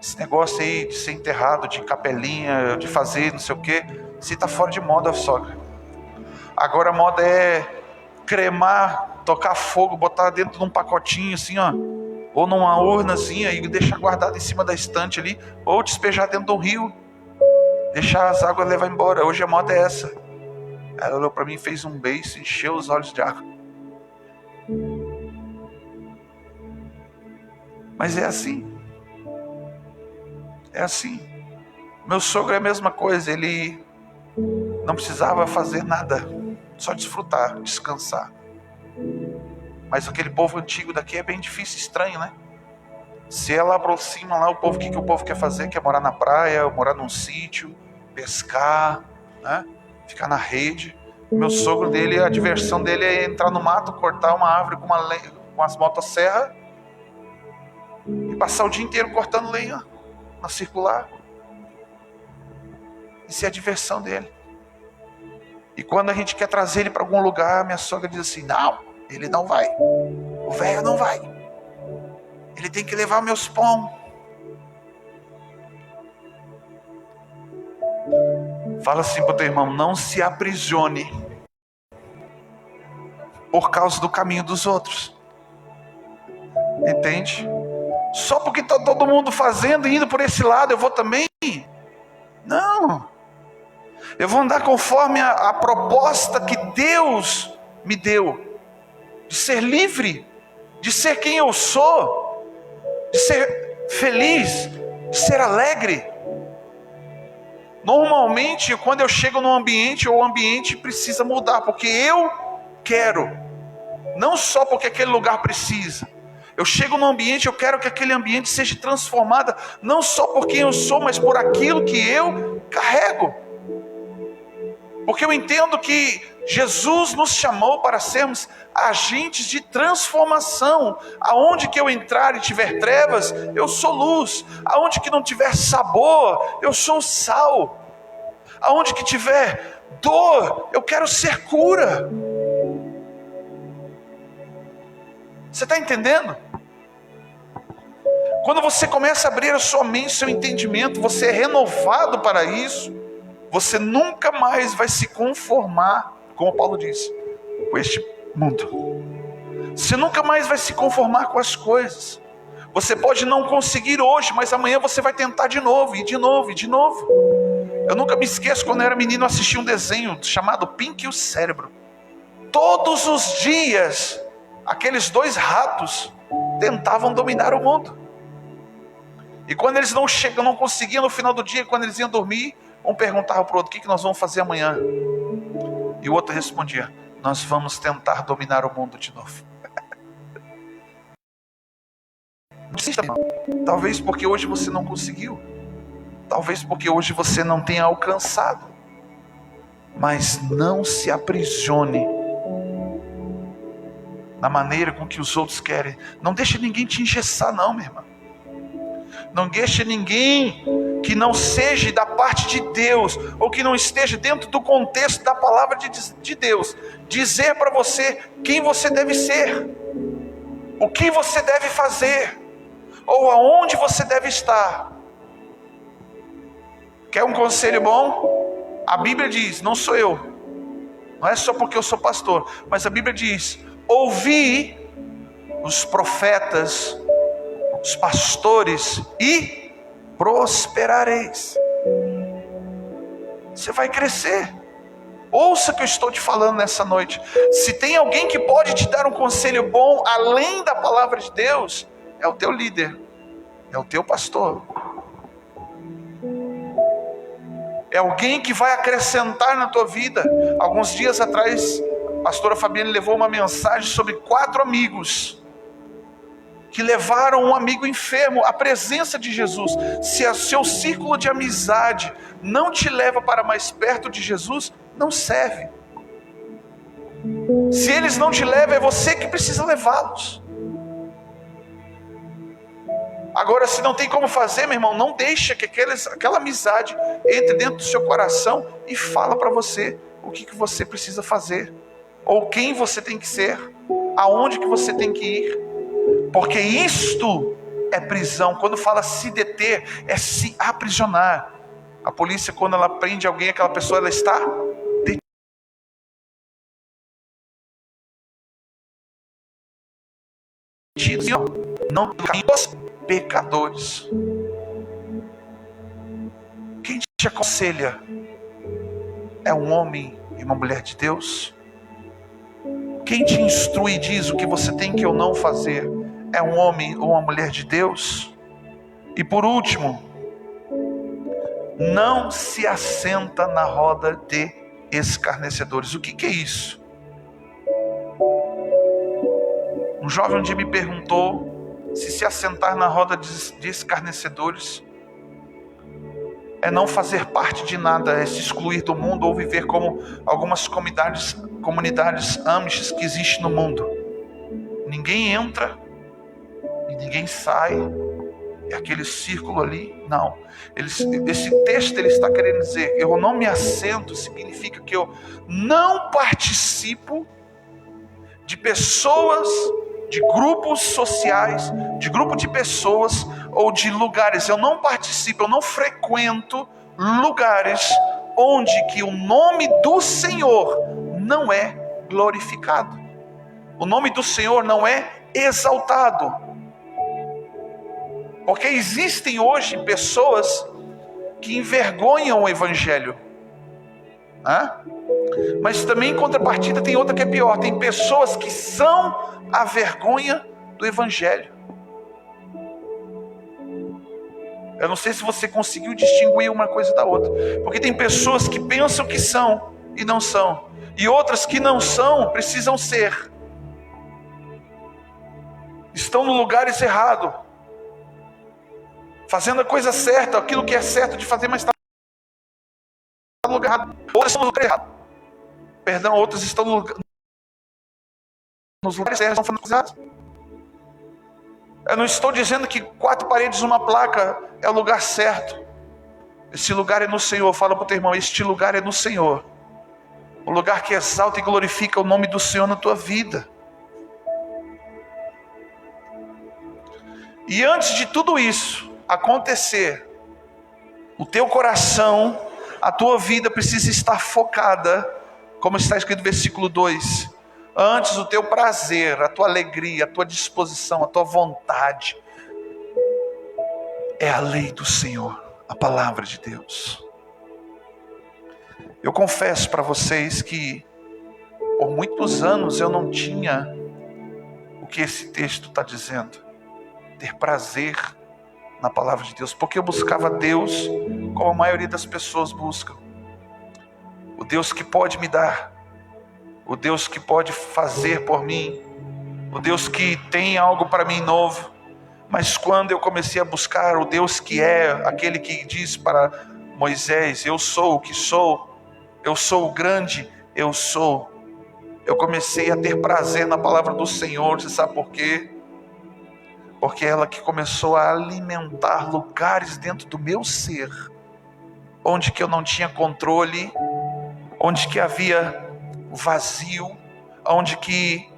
esse negócio aí de ser enterrado, de capelinha, de fazer não sei o que, você está fora de moda, sogra. Agora a moda é cremar, tocar fogo, botar dentro de um pacotinho assim, ó, ou numa urnazinha e deixar guardado em cima da estante ali, ou despejar dentro de um rio, deixar as águas levar embora. Hoje a moda é essa. Ela olhou para mim, fez um beijo, encheu os olhos de água. Mas é assim. É assim. Meu sogro é a mesma coisa. Ele não precisava fazer nada, só desfrutar, descansar. Mas aquele povo antigo daqui é bem difícil, estranho, né? Se ela aproxima lá, o povo, o que o povo quer fazer? Quer morar na praia, morar num sítio, pescar, né? Ficar na rede. Meu sogro dele, a diversão dele é entrar no mato, cortar uma árvore com as motosserras e passar o dia inteiro cortando lenha na circular. Isso é a diversão dele. E quando a gente quer trazer ele para algum lugar, minha sogra diz assim: não, ele não vai. O velho não vai. Ele tem que levar meus pão. Fala assim para o teu irmão: não se aprisione por causa do caminho dos outros. Entende? Só porque está todo mundo fazendo e indo por esse lado, eu vou também? Não. Eu vou andar conforme a proposta que Deus me deu, de ser livre, de ser quem eu sou, de ser feliz, de ser alegre. Normalmente, quando eu chego num ambiente, o ambiente precisa mudar, porque eu quero, não só porque aquele lugar precisa. Eu chego num ambiente, eu quero que aquele ambiente seja transformado, não só por quem eu sou, mas por aquilo que eu carrego. Porque eu entendo que Jesus nos chamou para sermos agentes de transformação. Aonde que eu entrar e tiver trevas, eu sou luz. Aonde que não tiver sabor, eu sou sal. Aonde que tiver dor, eu quero ser cura. Você está entendendo? Quando você começa a abrir a sua mente, seu entendimento, você é renovado para isso. Você nunca mais vai se conformar, como Paulo disse, com este mundo. Você nunca mais vai se conformar com as coisas. Você pode não conseguir hoje, mas amanhã você vai tentar de novo, e de novo, e de novo. Eu nunca me esqueço, quando eu era menino, eu assisti um desenho chamado Pink e o Cérebro. Todos os dias, aqueles 2 ratos tentavam dominar o mundo. E quando eles não conseguiam no final do dia, quando eles iam dormir, um perguntava para o outro: o que nós vamos fazer amanhã? E o outro respondia: nós vamos tentar dominar o mundo de novo. Talvez porque hoje você não conseguiu, talvez porque hoje você não tenha alcançado, mas não se aprisione na maneira com que os outros querem. Não deixe ninguém te engessar, não, minha irmã. Não deixe ninguém que não seja da parte de Deus, ou que não esteja dentro do contexto da palavra de Deus, dizer para você quem você deve ser, o que você deve fazer, ou aonde você deve estar. Quer um conselho bom? A Bíblia diz, não sou eu, não é só porque eu sou pastor, mas a Bíblia diz: ouvi os profetas, os pastores, e prosperareis. Você vai crescer. Ouça o que eu estou te falando nessa noite. Se tem alguém que pode te dar um conselho bom, além da palavra de Deus, é o teu líder, é o teu pastor. É alguém que vai acrescentar na tua vida. Alguns dias atrás, a pastora Fabiane levou uma mensagem sobre 4 amigos que levaram um amigo enfermo à presença de Jesus. Se o seu círculo de amizade não te leva para mais perto de Jesus, não serve. Se eles não te levam, é você que precisa levá-los. Agora, se não tem como fazer, meu irmão, não deixa que aquela amizade entre dentro do seu coração e fala para você o que você precisa fazer, ou quem você tem que ser, aonde que você tem que ir. Porque isto é prisão. Quando fala se deter, é se aprisionar. A polícia, quando ela prende alguém, aquela pessoa, ela está detida, não dos pecadores. Quem te aconselha é um homem e uma mulher de Deus. Quem te instrui e diz o que você tem que ou não fazer é um homem ou uma mulher de Deus. E por último, não se assenta na roda de escarnecedores. O que é isso? Um jovem um dia me perguntou se assentar na roda de escarnecedores é não fazer parte de nada, é se excluir do mundo ou viver como algumas comunidades amishes que existem no mundo. Ninguém entra e ninguém sai. É aquele círculo ali. Não. Esse texto ele está querendo dizer, eu não me assento, significa que eu não participo de pessoas, de grupos sociais, de grupo de pessoas ou de lugares. Eu não participo, eu não frequento lugares onde que o nome do Senhor não é glorificado. O nome do Senhor não é exaltado. Porque existem hoje pessoas que envergonham o Evangelho. Mas também em contrapartida tem outra que é pior. Tem pessoas que são a vergonha do Evangelho. Eu não sei se você conseguiu distinguir uma coisa da outra. Porque tem pessoas que pensam que são e não são. E outras que não são, precisam ser. Estão no lugares errados. Fazendo a coisa certa, aquilo que é certo de fazer, mas está no lugar errado. Outras estão no lugar errado. Perdão, outras estão nos lugares certos, estão fazendo coisa errada. Eu não estou dizendo que 4 paredes, uma placa é o lugar certo. Esse lugar é no Senhor. Fala para o teu irmão, este lugar é no Senhor. O lugar que exalta e glorifica o nome do Senhor na tua vida. E antes de tudo isso acontecer, o teu coração, a tua vida precisa estar focada, como está escrito no versículo 2. Antes o teu prazer, a tua alegria, a tua disposição, a tua vontade é a lei do Senhor, a palavra de Deus. Eu confesso para vocês que por muitos anos eu não tinha o que esse texto está dizendo, ter prazer na palavra de Deus, porque eu buscava Deus como a maioria das pessoas buscam. O Deus que pode me dar, o Deus que pode fazer por mim, o Deus que tem algo para mim novo. Mas quando eu comecei a buscar o Deus que é aquele que diz para Moisés, eu sou o que sou, eu sou o grande, eu sou. Eu comecei a ter prazer na palavra do Senhor. Você sabe por quê? Porque ela que começou a alimentar lugares dentro do meu ser, onde que eu não tinha controle, onde que havia vazio, onde que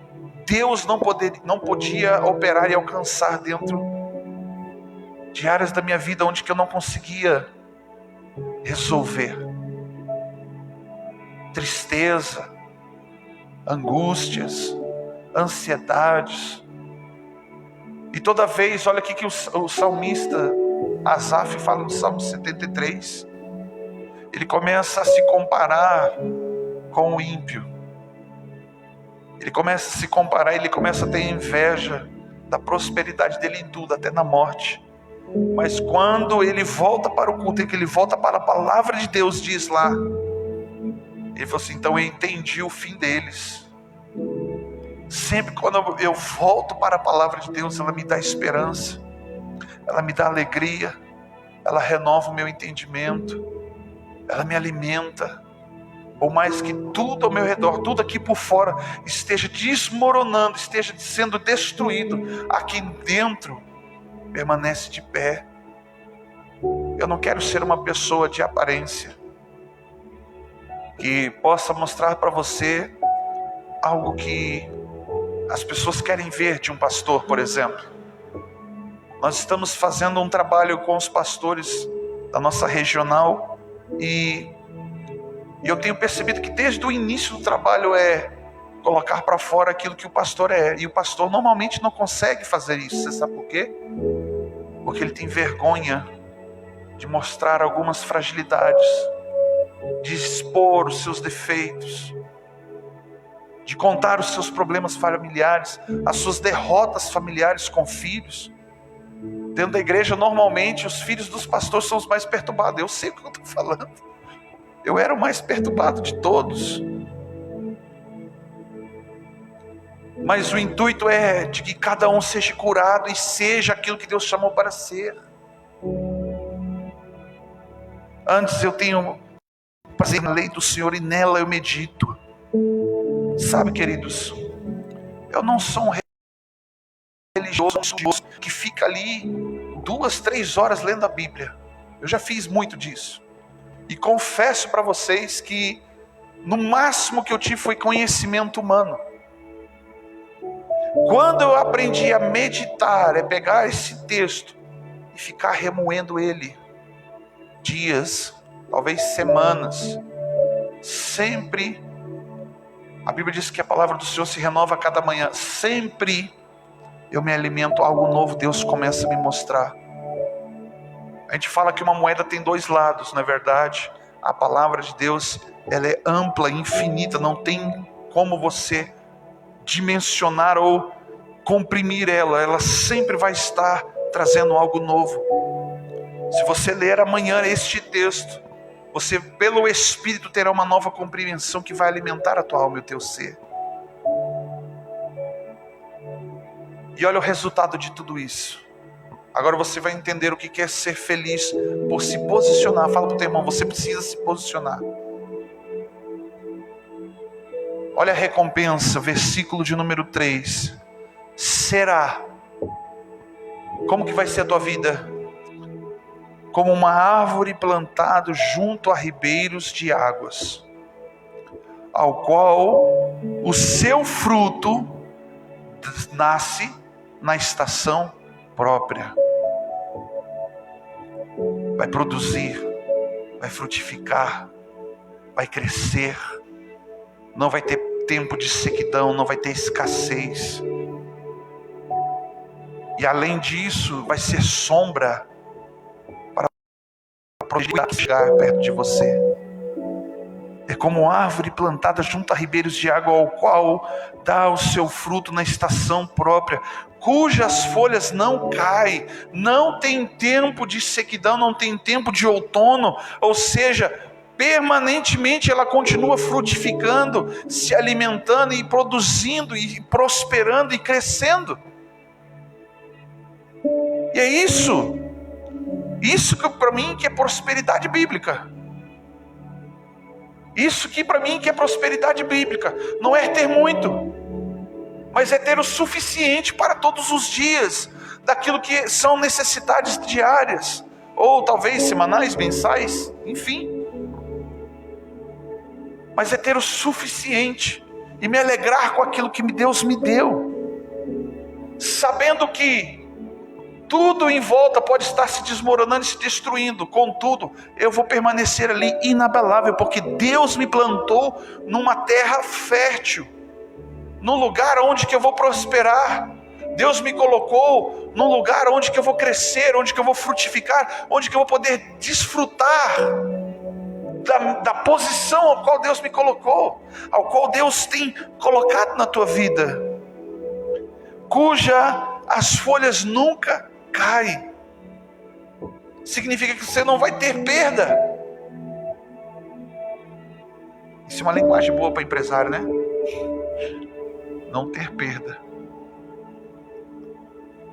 Deus não podia operar e alcançar dentro de áreas da minha vida onde que eu não conseguia resolver. Tristeza, angústias, ansiedades. E toda vez, olha aqui que o salmista Asaf fala no Salmo 73. Ele começa a se comparar com o ímpio. Ele começa a se comparar, ele começa a ter inveja da prosperidade dele em tudo, até na morte. Mas quando ele volta para o culto, que ele volta para a palavra de Deus, diz lá, ele falou assim: então eu entendi o fim deles. Sempre quando eu volto para a palavra de Deus, ela me dá esperança, ela me dá alegria, ela renova o meu entendimento, ela me alimenta. Por mais que tudo ao meu redor, tudo aqui por fora esteja desmoronando, esteja sendo destruído, aqui dentro permanece de pé. Eu não quero ser uma pessoa de aparência que possa mostrar para você algo que as pessoas querem ver de um pastor, por exemplo. Nós estamos fazendo um trabalho com os pastores da nossa regional e eu tenho percebido que desde o início do trabalho é colocar para fora aquilo que o pastor é. E o pastor normalmente não consegue fazer isso. Você sabe por quê? Porque ele tem vergonha de mostrar algumas fragilidades, de expor os seus defeitos, de contar os seus problemas familiares, as suas derrotas familiares com filhos. Dentro da igreja, normalmente, os filhos dos pastores são os mais perturbados. Eu sei o que eu estou falando. Eu era o mais perturbado de todos. Mas o intuito é de que cada um seja curado e seja aquilo que Deus chamou para ser. Antes eu tenho prazer na lei do Senhor e nela eu medito. Sabe, queridos, eu não sou um religioso que fica ali 2, 3 horas lendo a Bíblia. Eu já fiz muito disso. E confesso para vocês que no máximo que eu tive foi conhecimento humano. Quando eu aprendi a meditar, é pegar esse texto e ficar remoendo ele dias, talvez semanas, sempre. A Bíblia diz que a palavra do Senhor se renova a cada manhã. Sempre eu me alimento, algo novo Deus começa a me mostrar. A gente fala que uma moeda tem 2 lados, não é verdade? A palavra de Deus, ela é ampla, infinita, não tem como você dimensionar ou comprimir ela sempre vai estar trazendo algo novo. Se você ler amanhã este texto, você pelo Espírito terá uma nova compreensão que vai alimentar a tua alma e o teu ser. E olha o resultado de tudo isso. Agora você vai entender o que é ser feliz por se posicionar. Fala para o teu irmão, você precisa se posicionar. Olha a recompensa, versículo de número 3. Será. Como que vai ser a tua vida? Como uma árvore plantada junto a ribeiros de águas, ao qual o seu fruto nasce na estação própria. Vai produzir, vai frutificar, vai crescer, não vai ter tempo de sequidão, não vai ter escassez. E além disso, vai ser sombra para chegar perto de você. É como uma árvore plantada junto a ribeiros de água, ao qual dá o seu fruto na estação própria, cujas folhas não caem, não tem tempo de sequidão, não tem tempo de outono, ou seja, permanentemente ela continua frutificando, se alimentando e produzindo e prosperando e crescendo. E é isso que para mim que é prosperidade bíblica. Isso que para mim que é prosperidade bíblica. Não é ter muito, mas é ter o suficiente para todos os dias, daquilo que são necessidades diárias, ou talvez semanais, mensais, enfim. Mas é ter o suficiente e me alegrar com aquilo que Deus me deu, sabendo que tudo em volta pode estar se desmoronando e se destruindo. Contudo, eu vou permanecer ali inabalável, porque Deus me plantou numa terra fértil, num lugar onde que eu vou prosperar. Deus me colocou num lugar onde que eu vou crescer, onde que eu vou frutificar, onde que eu vou poder desfrutar da posição ao qual Deus me colocou, ao qual Deus tem colocado na tua vida, cuja as folhas nunca caem. Significa que você não vai ter perda. Isso é uma linguagem boa para empresário, né? Não ter perda.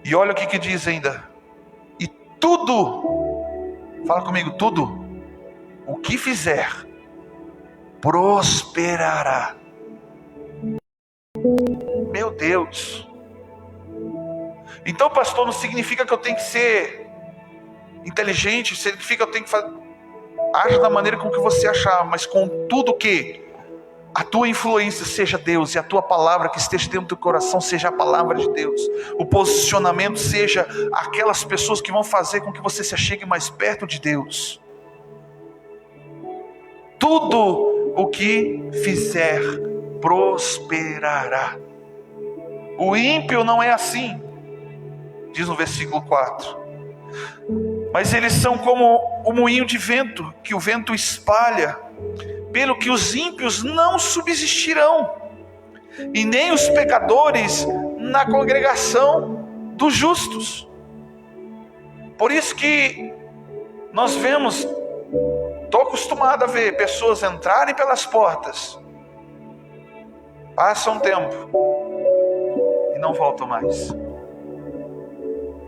E olha o que diz ainda. E tudo, fala comigo, tudo o que fizer prosperará. Meu Deus. Então, pastor, não significa que eu tenho que ser inteligente, significa que eu tenho que fazer. Age da maneira com que você achar, mas com tudo que a tua influência seja Deus, e a tua palavra que esteja dentro do coração seja a palavra de Deus. O posicionamento seja aquelas pessoas que vão fazer com que você se achegue mais perto de Deus. Tudo o que fizer prosperará. O ímpio não é assim, diz no versículo 4. Mas eles são como o moinho de vento, que o vento espalha, pelo que os ímpios não subsistirão, e nem os pecadores na congregação dos justos. Por isso que nós vemos, estou acostumado a ver pessoas entrarem pelas portas, passa um tempo e não voltam mais,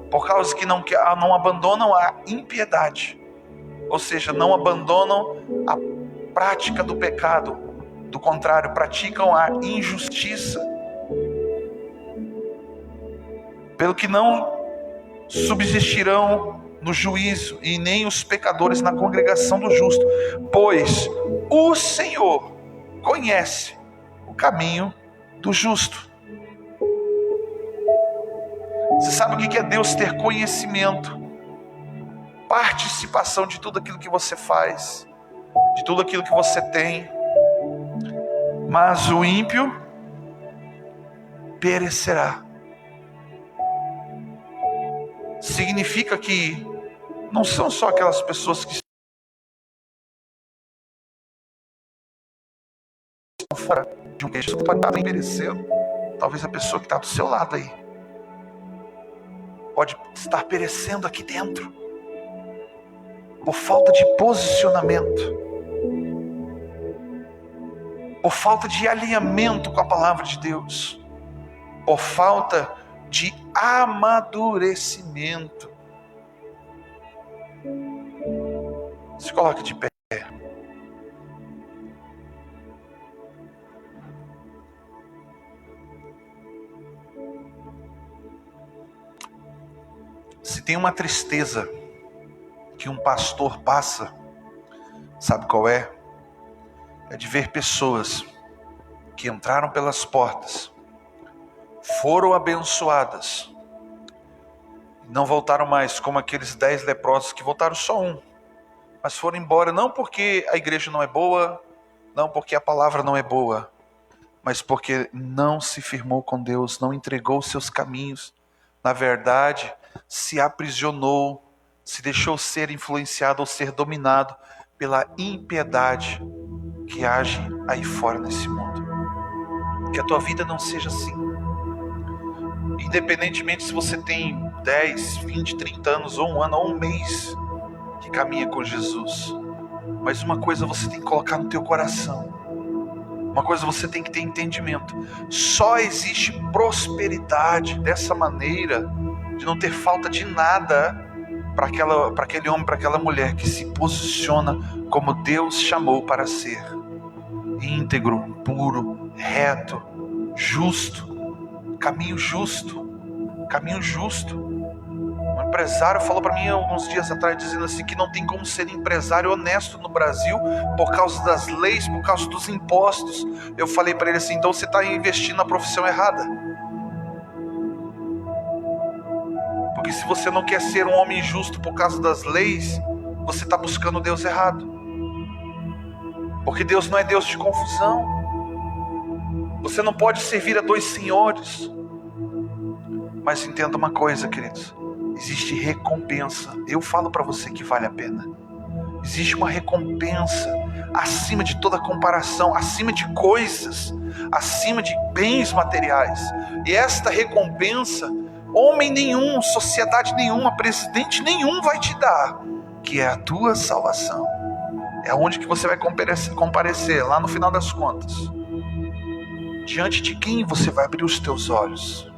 por causa que não abandonam a impiedade, ou seja, não abandonam a prática do pecado, do contrário, praticam a injustiça, pelo que não subsistirão no juízo, e nem os pecadores na congregação do justo, pois o Senhor conhece o caminho do justo. Você sabe o que é Deus ter conhecimento, participação de tudo aquilo que você faz, de tudo aquilo que você tem. Mas o ímpio perecerá. Significa que não são só aquelas pessoas que estão fora de um peixe, pode estar perecendo. Talvez a pessoa que está do seu lado aí pode estar perecendo aqui dentro, por falta de posicionamento, por falta de alinhamento com a palavra de Deus, por falta de amadurecimento. Se coloque de pé. Se tem uma tristeza que um pastor passa, sabe qual é? É de ver pessoas que entraram pelas portas, foram abençoadas, não voltaram mais, como aqueles 10 leprosos que voltaram só um, mas foram embora, não porque a igreja não é boa, não porque a palavra não é boa, mas porque não se firmou com Deus, não entregou os seus caminhos, na verdade, se aprisionou, se deixou ser influenciado ou ser dominado pela impiedade que age aí fora nesse mundo. Que a tua vida não seja assim. Independentemente se você tem 10, 20, 30 anos, ou um ano, ou um mês que caminha com Jesus. Mas uma coisa você tem que colocar no teu coração. Uma coisa você tem que ter entendimento. Só existe prosperidade dessa maneira, de não ter falta de nada para aquele homem, para aquela mulher que se posiciona como Deus chamou para ser. Íntegro, puro, reto, justo, caminho justo. Um empresário falou para mim alguns dias atrás, dizendo assim, que não tem como ser empresário honesto no Brasil por causa das leis, por causa dos impostos. Eu falei para ele assim, então você está investindo na profissão errada. Porque se você não quer ser um homem justo por causa das leis, você está buscando Deus errado. Porque Deus não é Deus de confusão. Você não pode servir a 2 senhores. Mas entenda uma coisa, queridos. Existe recompensa. Eu falo para você que vale a pena. Existe uma recompensa acima de toda comparação, acima de coisas, acima de bens materiais. E esta recompensa, homem nenhum, sociedade nenhuma, presidente nenhum vai te dar, que é a tua salvação. É onde que você vai comparecer, lá no final das contas. Diante de quem você vai abrir os teus olhos.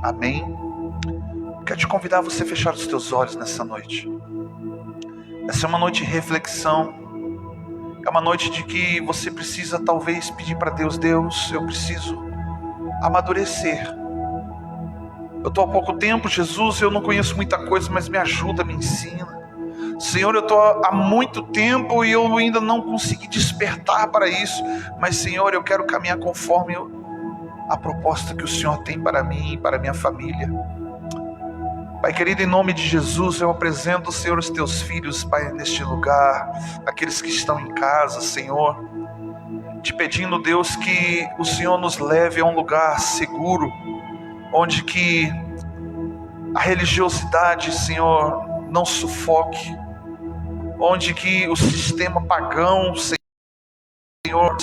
Amém? Quero te convidar a você fechar os teus olhos nessa noite. Essa é uma noite de reflexão. É uma noite de que você precisa talvez pedir para Deus: Deus, eu preciso amadurecer. Eu estou há pouco tempo, Jesus, eu não conheço muita coisa, mas me ajuda, me ensina. Senhor, eu estou há muito tempo e eu ainda não consegui despertar para isso. Mas, Senhor, eu quero caminhar conforme a proposta que o Senhor tem para mim e para minha família. Pai querido, em nome de Jesus, eu apresento, Senhor, os teus filhos, Pai, neste lugar, aqueles que estão em casa, Senhor, te pedindo, Deus, que o Senhor nos leve a um lugar seguro, onde que a religiosidade, Senhor, não sufoque, onde que o sistema pagão, Senhor,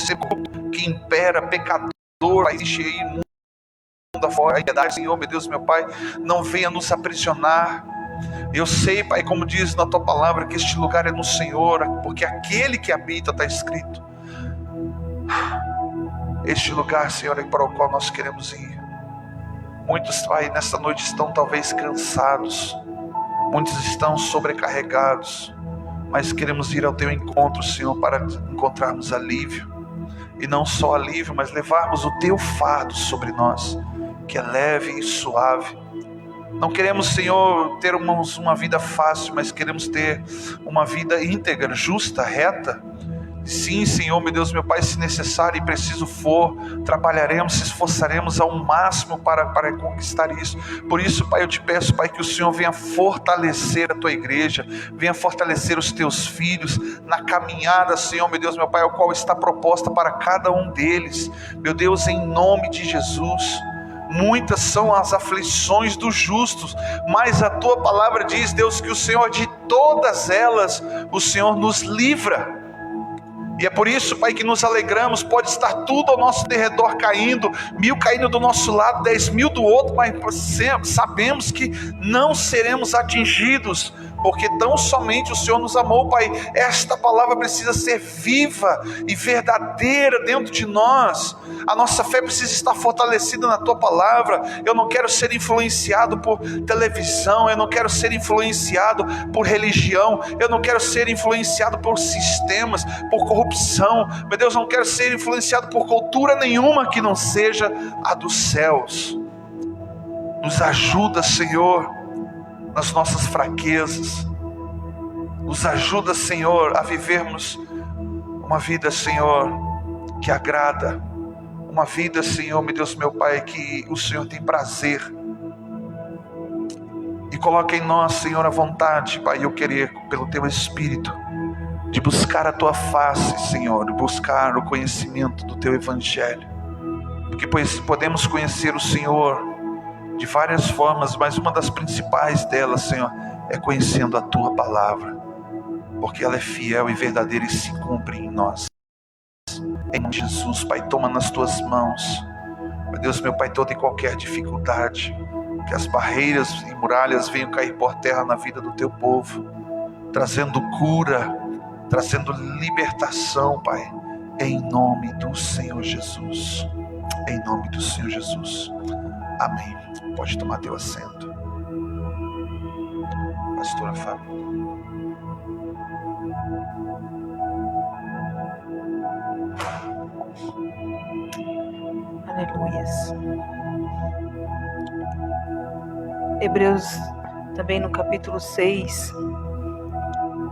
que impera, pecador, existe aí mundo afora, a piedade, Senhor, meu Deus, meu Pai, não venha nos aprisionar. Eu sei, Pai, como diz na Tua palavra, que este lugar é no Senhor, porque aquele que habita, está escrito. Este lugar, Senhor, é para o qual nós queremos ir. Muitos, Pai, nesta noite estão talvez cansados, muitos estão sobrecarregados, mas queremos ir ao Teu encontro, Senhor, para encontrarmos alívio. E não só alívio, mas levarmos o Teu fardo sobre nós, que é leve e suave. Não queremos, Senhor, ter uma vida fácil, mas queremos ter uma vida íntegra, justa, reta. Sim, Senhor, meu Deus, meu Pai, se necessário e preciso for, trabalharemos, se esforçaremos ao máximo para conquistar isso. Por isso, Pai, eu te peço, Pai, que o Senhor venha fortalecer a Tua igreja, venha fortalecer os Teus filhos na caminhada, Senhor, meu Deus, meu Pai, ao qual está proposta para cada um deles. Meu Deus, em nome de Jesus. Muitas são as aflições dos justos, mas a Tua palavra diz, Deus, que o Senhor, de todas elas, o Senhor nos livra. E é por isso, Pai, que nos alegramos. Pode estar tudo ao nosso derredor caindo, 1000 caindo do nosso lado, 10.000 do outro, mas sabemos que não seremos atingidos, porque tão somente o Senhor nos amou, Pai. Esta palavra precisa ser viva e verdadeira dentro de nós. A nossa fé precisa estar fortalecida na Tua palavra. Eu não quero ser influenciado por televisão, eu não quero ser influenciado por religião, eu não quero ser influenciado por sistemas, por corrupção. Meu Deus, não quero ser influenciado por cultura nenhuma que não seja a dos céus. Nos ajuda, Senhor, nas nossas fraquezas. Nos ajuda, Senhor, a vivermos uma vida, Senhor, que agrada. Uma vida, Senhor, meu Deus, meu Pai, que o Senhor tem prazer. E coloca em nós, Senhor, a vontade, Pai, eu querer, pelo Teu Espírito, de buscar a Tua face, Senhor, de buscar o conhecimento do Teu Evangelho. Porque podemos conhecer o Senhor de várias formas, mas uma das principais delas, Senhor, é conhecendo a Tua palavra, porque ela é fiel e verdadeira e se cumpre em nós. Em nome de Jesus, Pai, toma nas Tuas mãos, meu Deus, meu Pai, toda e qualquer dificuldade, que as barreiras e muralhas venham cair por terra na vida do Teu povo, trazendo cura, trazendo libertação, Pai, em nome do Senhor Jesus. Em nome do Senhor Jesus. Amém. Pode tomar teu assento. Pastora Fábio. Aleluias. Hebreus, também no capítulo 6,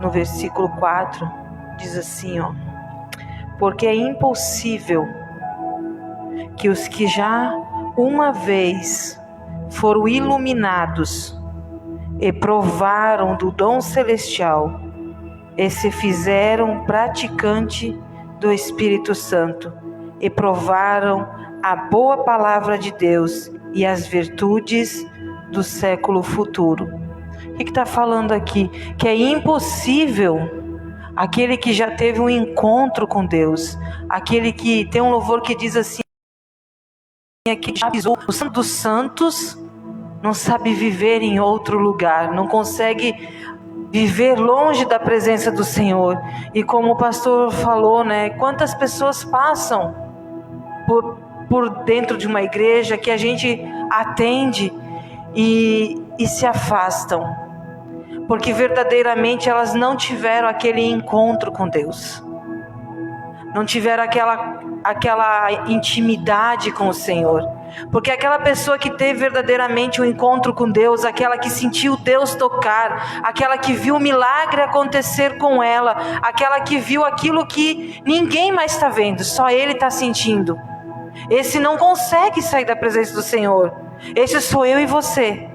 no versículo 4, diz assim, ó: porque é impossível que os que já uma vez foram iluminados e provaram do dom celestial e se fizeram praticante do Espírito Santo e provaram a boa palavra de Deus e as virtudes do século futuro. O que está falando aqui? Que é impossível aquele que já teve um encontro com Deus, aquele que tem um louvor que diz assim, que já pisou o Santo dos Santos, não sabe viver em outro lugar, não consegue viver longe da presença do Senhor. E como o pastor falou, né, quantas pessoas passam por dentro de uma igreja que a gente atende e se afastam, porque verdadeiramente elas não tiveram aquele encontro com Deus, não tiveram aquela intimidade com o Senhor. Porque aquela pessoa que teve verdadeiramente um encontro com Deus, aquela que sentiu Deus tocar, aquela que viu o milagre acontecer com ela, aquela que viu aquilo que ninguém mais está vendo, só Ele está sentindo, esse não consegue sair da presença do Senhor. Esse sou eu e você,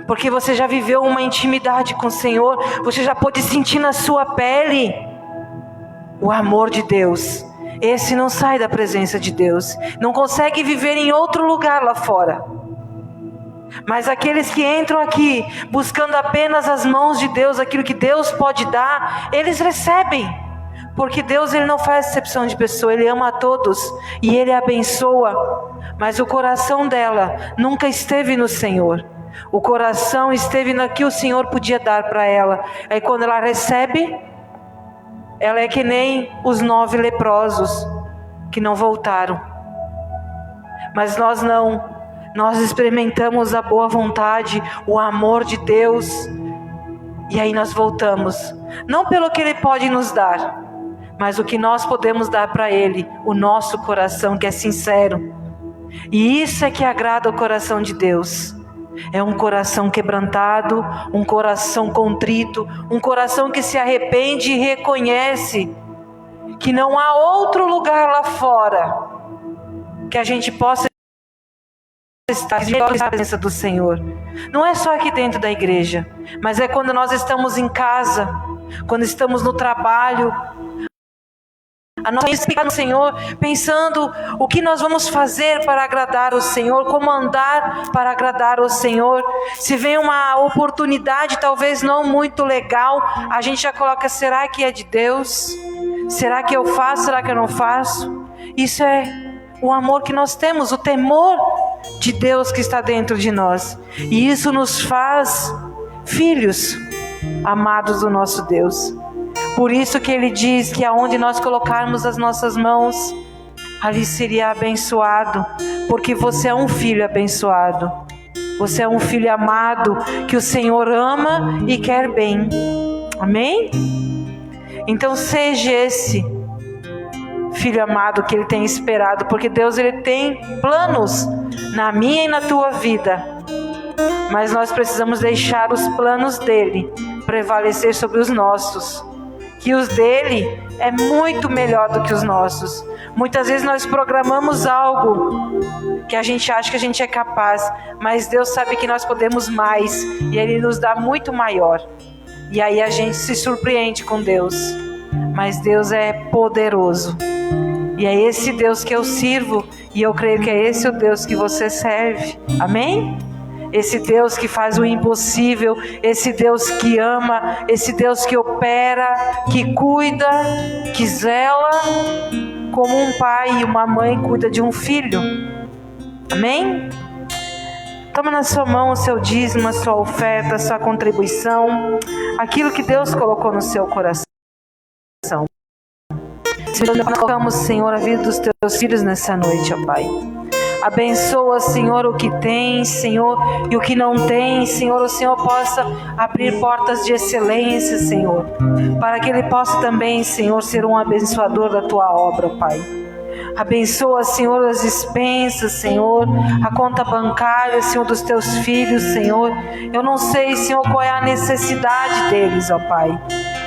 porque você já viveu uma intimidade com o Senhor, você já pôde sentir na sua pele o amor de Deus. Esse não sai da presença de Deus, não consegue viver em outro lugar lá fora. Mas aqueles que entram aqui buscando apenas as mãos de Deus, aquilo que Deus pode dar, eles recebem, porque Deus, Ele não faz exceção de pessoa, Ele ama a todos e Ele abençoa. Mas o coração dela nunca esteve no Senhor, o coração esteve no que o Senhor podia dar para ela. Aí quando ela recebe, ela é que nem os 9 leprosos que não voltaram. Mas nós não, nós experimentamos a boa vontade, o amor de Deus, e aí nós voltamos, não pelo que Ele pode nos dar, mas o que nós podemos dar para Ele, o nosso coração que é sincero. E isso é que agrada o coração de Deus. É um coração quebrantado, um coração contrito, um coração que se arrepende e reconhece que não há outro lugar lá fora que a gente possa estar na presença do Senhor. Não é só aqui dentro da igreja, mas é quando nós estamos em casa, quando estamos no trabalho, a nossa explicar no Senhor, pensando o que nós vamos fazer para agradar o Senhor, como andar para agradar o Senhor. Se vem uma oportunidade talvez não muito legal, a gente já coloca, será que é de Deus? Será que eu faço? Será que eu não faço? Isso é o amor que nós temos, o temor de Deus que está dentro de nós. E isso nos faz filhos amados do nosso Deus. Por isso que Ele diz que aonde nós colocarmos as nossas mãos, ali seria abençoado, porque você é um filho abençoado. Você é um filho amado, que o Senhor ama e quer bem. Amém? Então seja esse filho amado que Ele tem esperado, porque Deus, Ele tem planos na minha e na tua vida, mas nós precisamos deixar os planos dEle prevalecer sobre os nossos, que os dEle é muito melhor do que os nossos. Muitas vezes nós programamos algo que a gente acha que a gente é capaz, mas Deus sabe que nós podemos mais, e Ele nos dá muito maior, e aí a gente se surpreende com Deus. Mas Deus é poderoso, e é esse Deus que eu sirvo, e eu creio que é esse o Deus que você serve. Amém? Esse Deus que faz o impossível, esse Deus que ama, esse Deus que opera, que cuida, que zela, como um pai e uma mãe cuida de um filho. Amém? Toma na sua mão o seu dízimo, a sua oferta, a sua contribuição, aquilo que Deus colocou no seu coração. Colocamos, Senhor, a vida dos teus filhos nessa noite, ó Pai. Abençoa, Senhor, o que tem, Senhor, e o que não tem, Senhor. O Senhor possa abrir portas de excelência, Senhor, para que Ele possa também, Senhor, ser um abençoador da Tua obra, Pai. Abençoa, Senhor, as dispensas, Senhor, a conta bancária, Senhor, dos Teus filhos, Senhor. Eu não sei, Senhor, qual é a necessidade deles, ó Pai,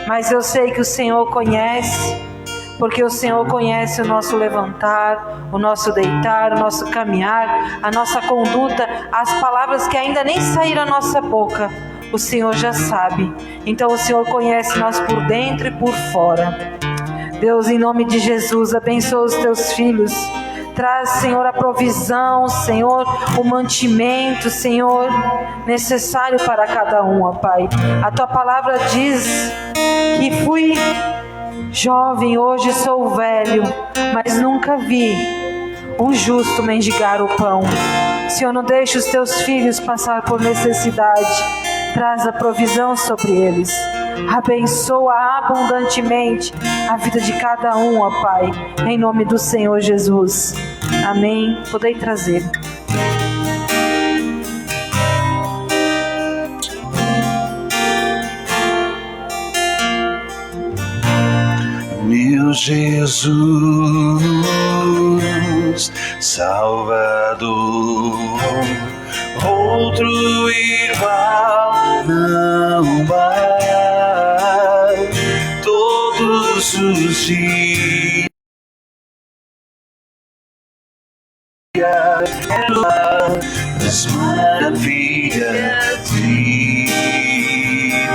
mas eu sei que o Senhor conhece, porque o Senhor conhece o nosso levantar, o nosso deitar, o nosso caminhar, a nossa conduta, as palavras que ainda nem saíram da nossa boca, o Senhor já sabe. Então o Senhor conhece nós por dentro e por fora. Deus, em nome de Jesus, abençoa os teus filhos, Traz, Senhor, a provisão, Senhor, o mantimento, Senhor, necessário para cada um, ó Pai. A Tua palavra diz que fui jovem, hoje sou velho, mas nunca vi um justo mendigar o pão. Senhor, não deixe os Teus filhos passar por necessidade. Traz a provisão sobre eles. Abençoa abundantemente a vida de cada um, ó Pai, em nome do Senhor Jesus. Amém. Podei trazer. Meu Jesus, Salvador, outro igual não há. Todos os dias as maravilhas de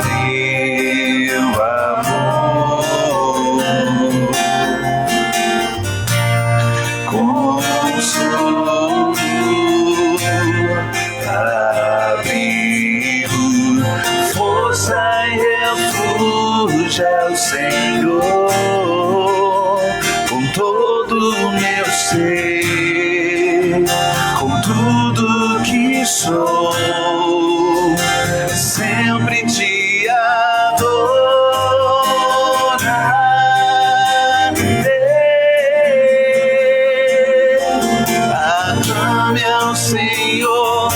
teu amor. Consolo, abrigo, força e refúgio ao Senhor, com todo o meu ser, com tudo que sou, sempre te adorarei. Aclame ao Senhor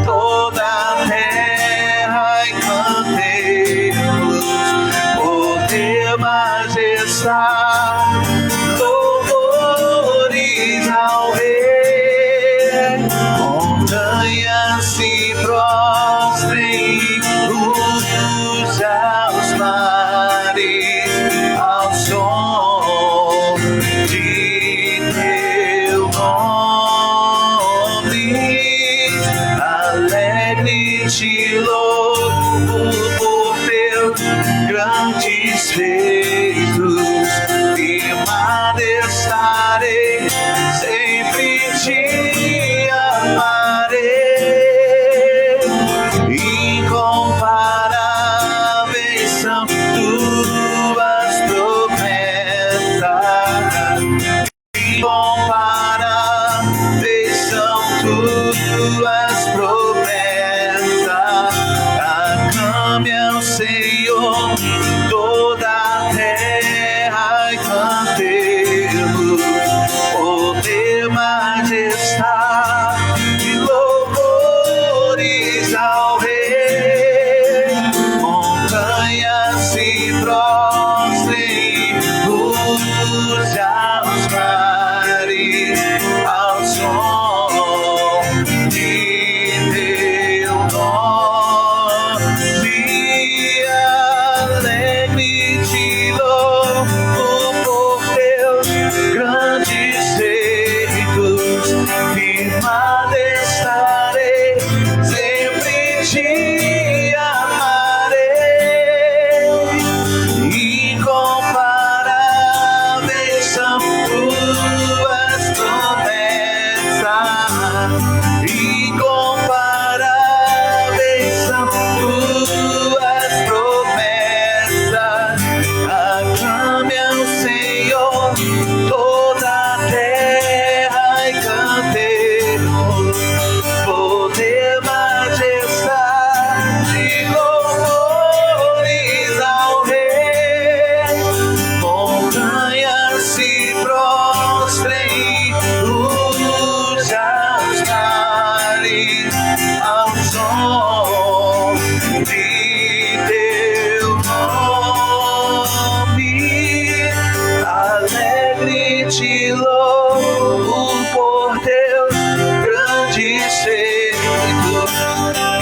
toda a terra e cantemos por teu majestade, louvores ao Rei. Montanhas se prostrem, luz aos mares, ao som de teu nome. Alegre te louvo por teus grandes feitos, firmado estarei, sempre te amarei. Incomparáveis são tuas promessas, incomparáveis são tuas promessas. Aclame ao Senhor toda a terra e cantemos por teu majestade, louvores ao Rei. Montanhas se prostrem, luz aos mares, ao som de teu nome. Alegre te louvo por teus grandes feitos, firmado estarei, sempre te amarei. Incomparáveis são tuas promessas, incomparáveis são tuas promessas. Aclame ao Senhor toda a terra e cantemos por teu majestade, louvores ao Rei. Montanhas se prostrem, luz aos mares, ao som de teu nome. Alegre te louvo por teus grandes feitos,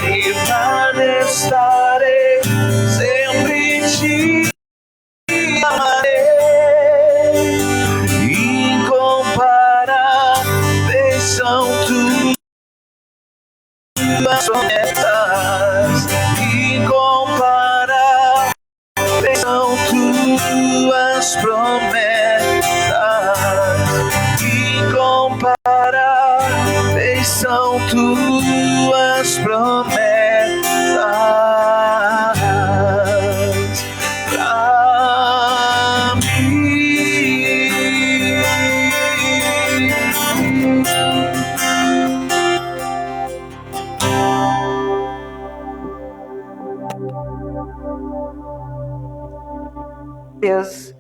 firmado estarei, sempre te amarei. Incomparáveis são tuas promessas, incomparáveis são tuas promessas, incomparáveis. Deus,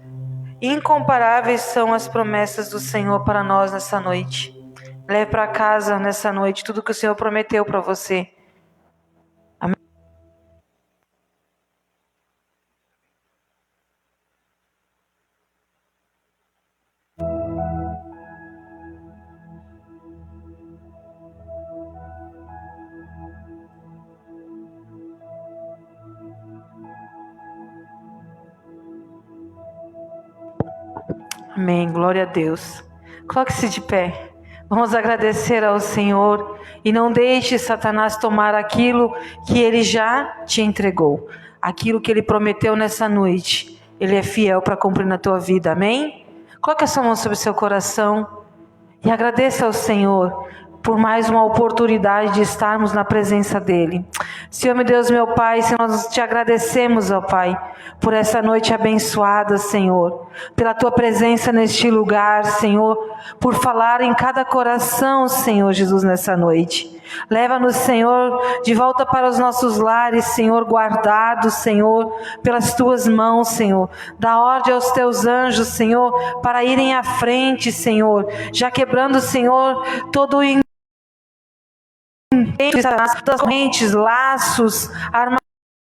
incomparáveis são as promessas do Senhor para nós nessa noite. Leve para casa nessa noite tudo que o Senhor prometeu para você. Amém. Amém, glória a Deus. Coloque-se de pé. Vamos agradecer ao Senhor e não deixe Satanás tomar aquilo que Ele já te entregou. Aquilo que Ele prometeu nessa noite. Ele é fiel para cumprir na tua vida, amém? Coloque a sua mão sobre o seu coração e agradeça ao Senhor por mais uma oportunidade de estarmos na presença dEle. Senhor, meu Deus, meu Pai, Senhor, nós te agradecemos, ó Pai, por essa noite abençoada, Senhor, pela Tua presença neste lugar, Senhor, por falar em cada coração, Senhor Jesus, nessa noite. Leva-nos, Senhor, de volta para os nossos lares, Senhor, guardados, Senhor, pelas Tuas mãos, Senhor. Dá ordem aos Teus anjos, Senhor, para irem à frente, Senhor, já quebrando, Senhor, todo o das correntes, laços,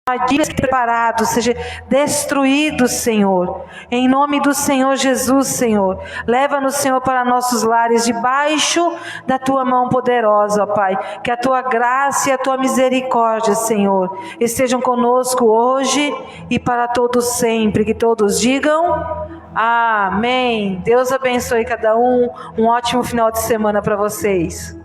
armadilhas preparados, seja destruídos, Senhor, em nome do Senhor Jesus, Senhor. Leva-nos, Senhor, para nossos lares, debaixo da Tua mão poderosa, ó Pai, que a Tua graça e a Tua misericórdia, Senhor, estejam conosco hoje e para todos sempre, que todos digam amém. Deus abençoe cada um, um ótimo final de semana para vocês.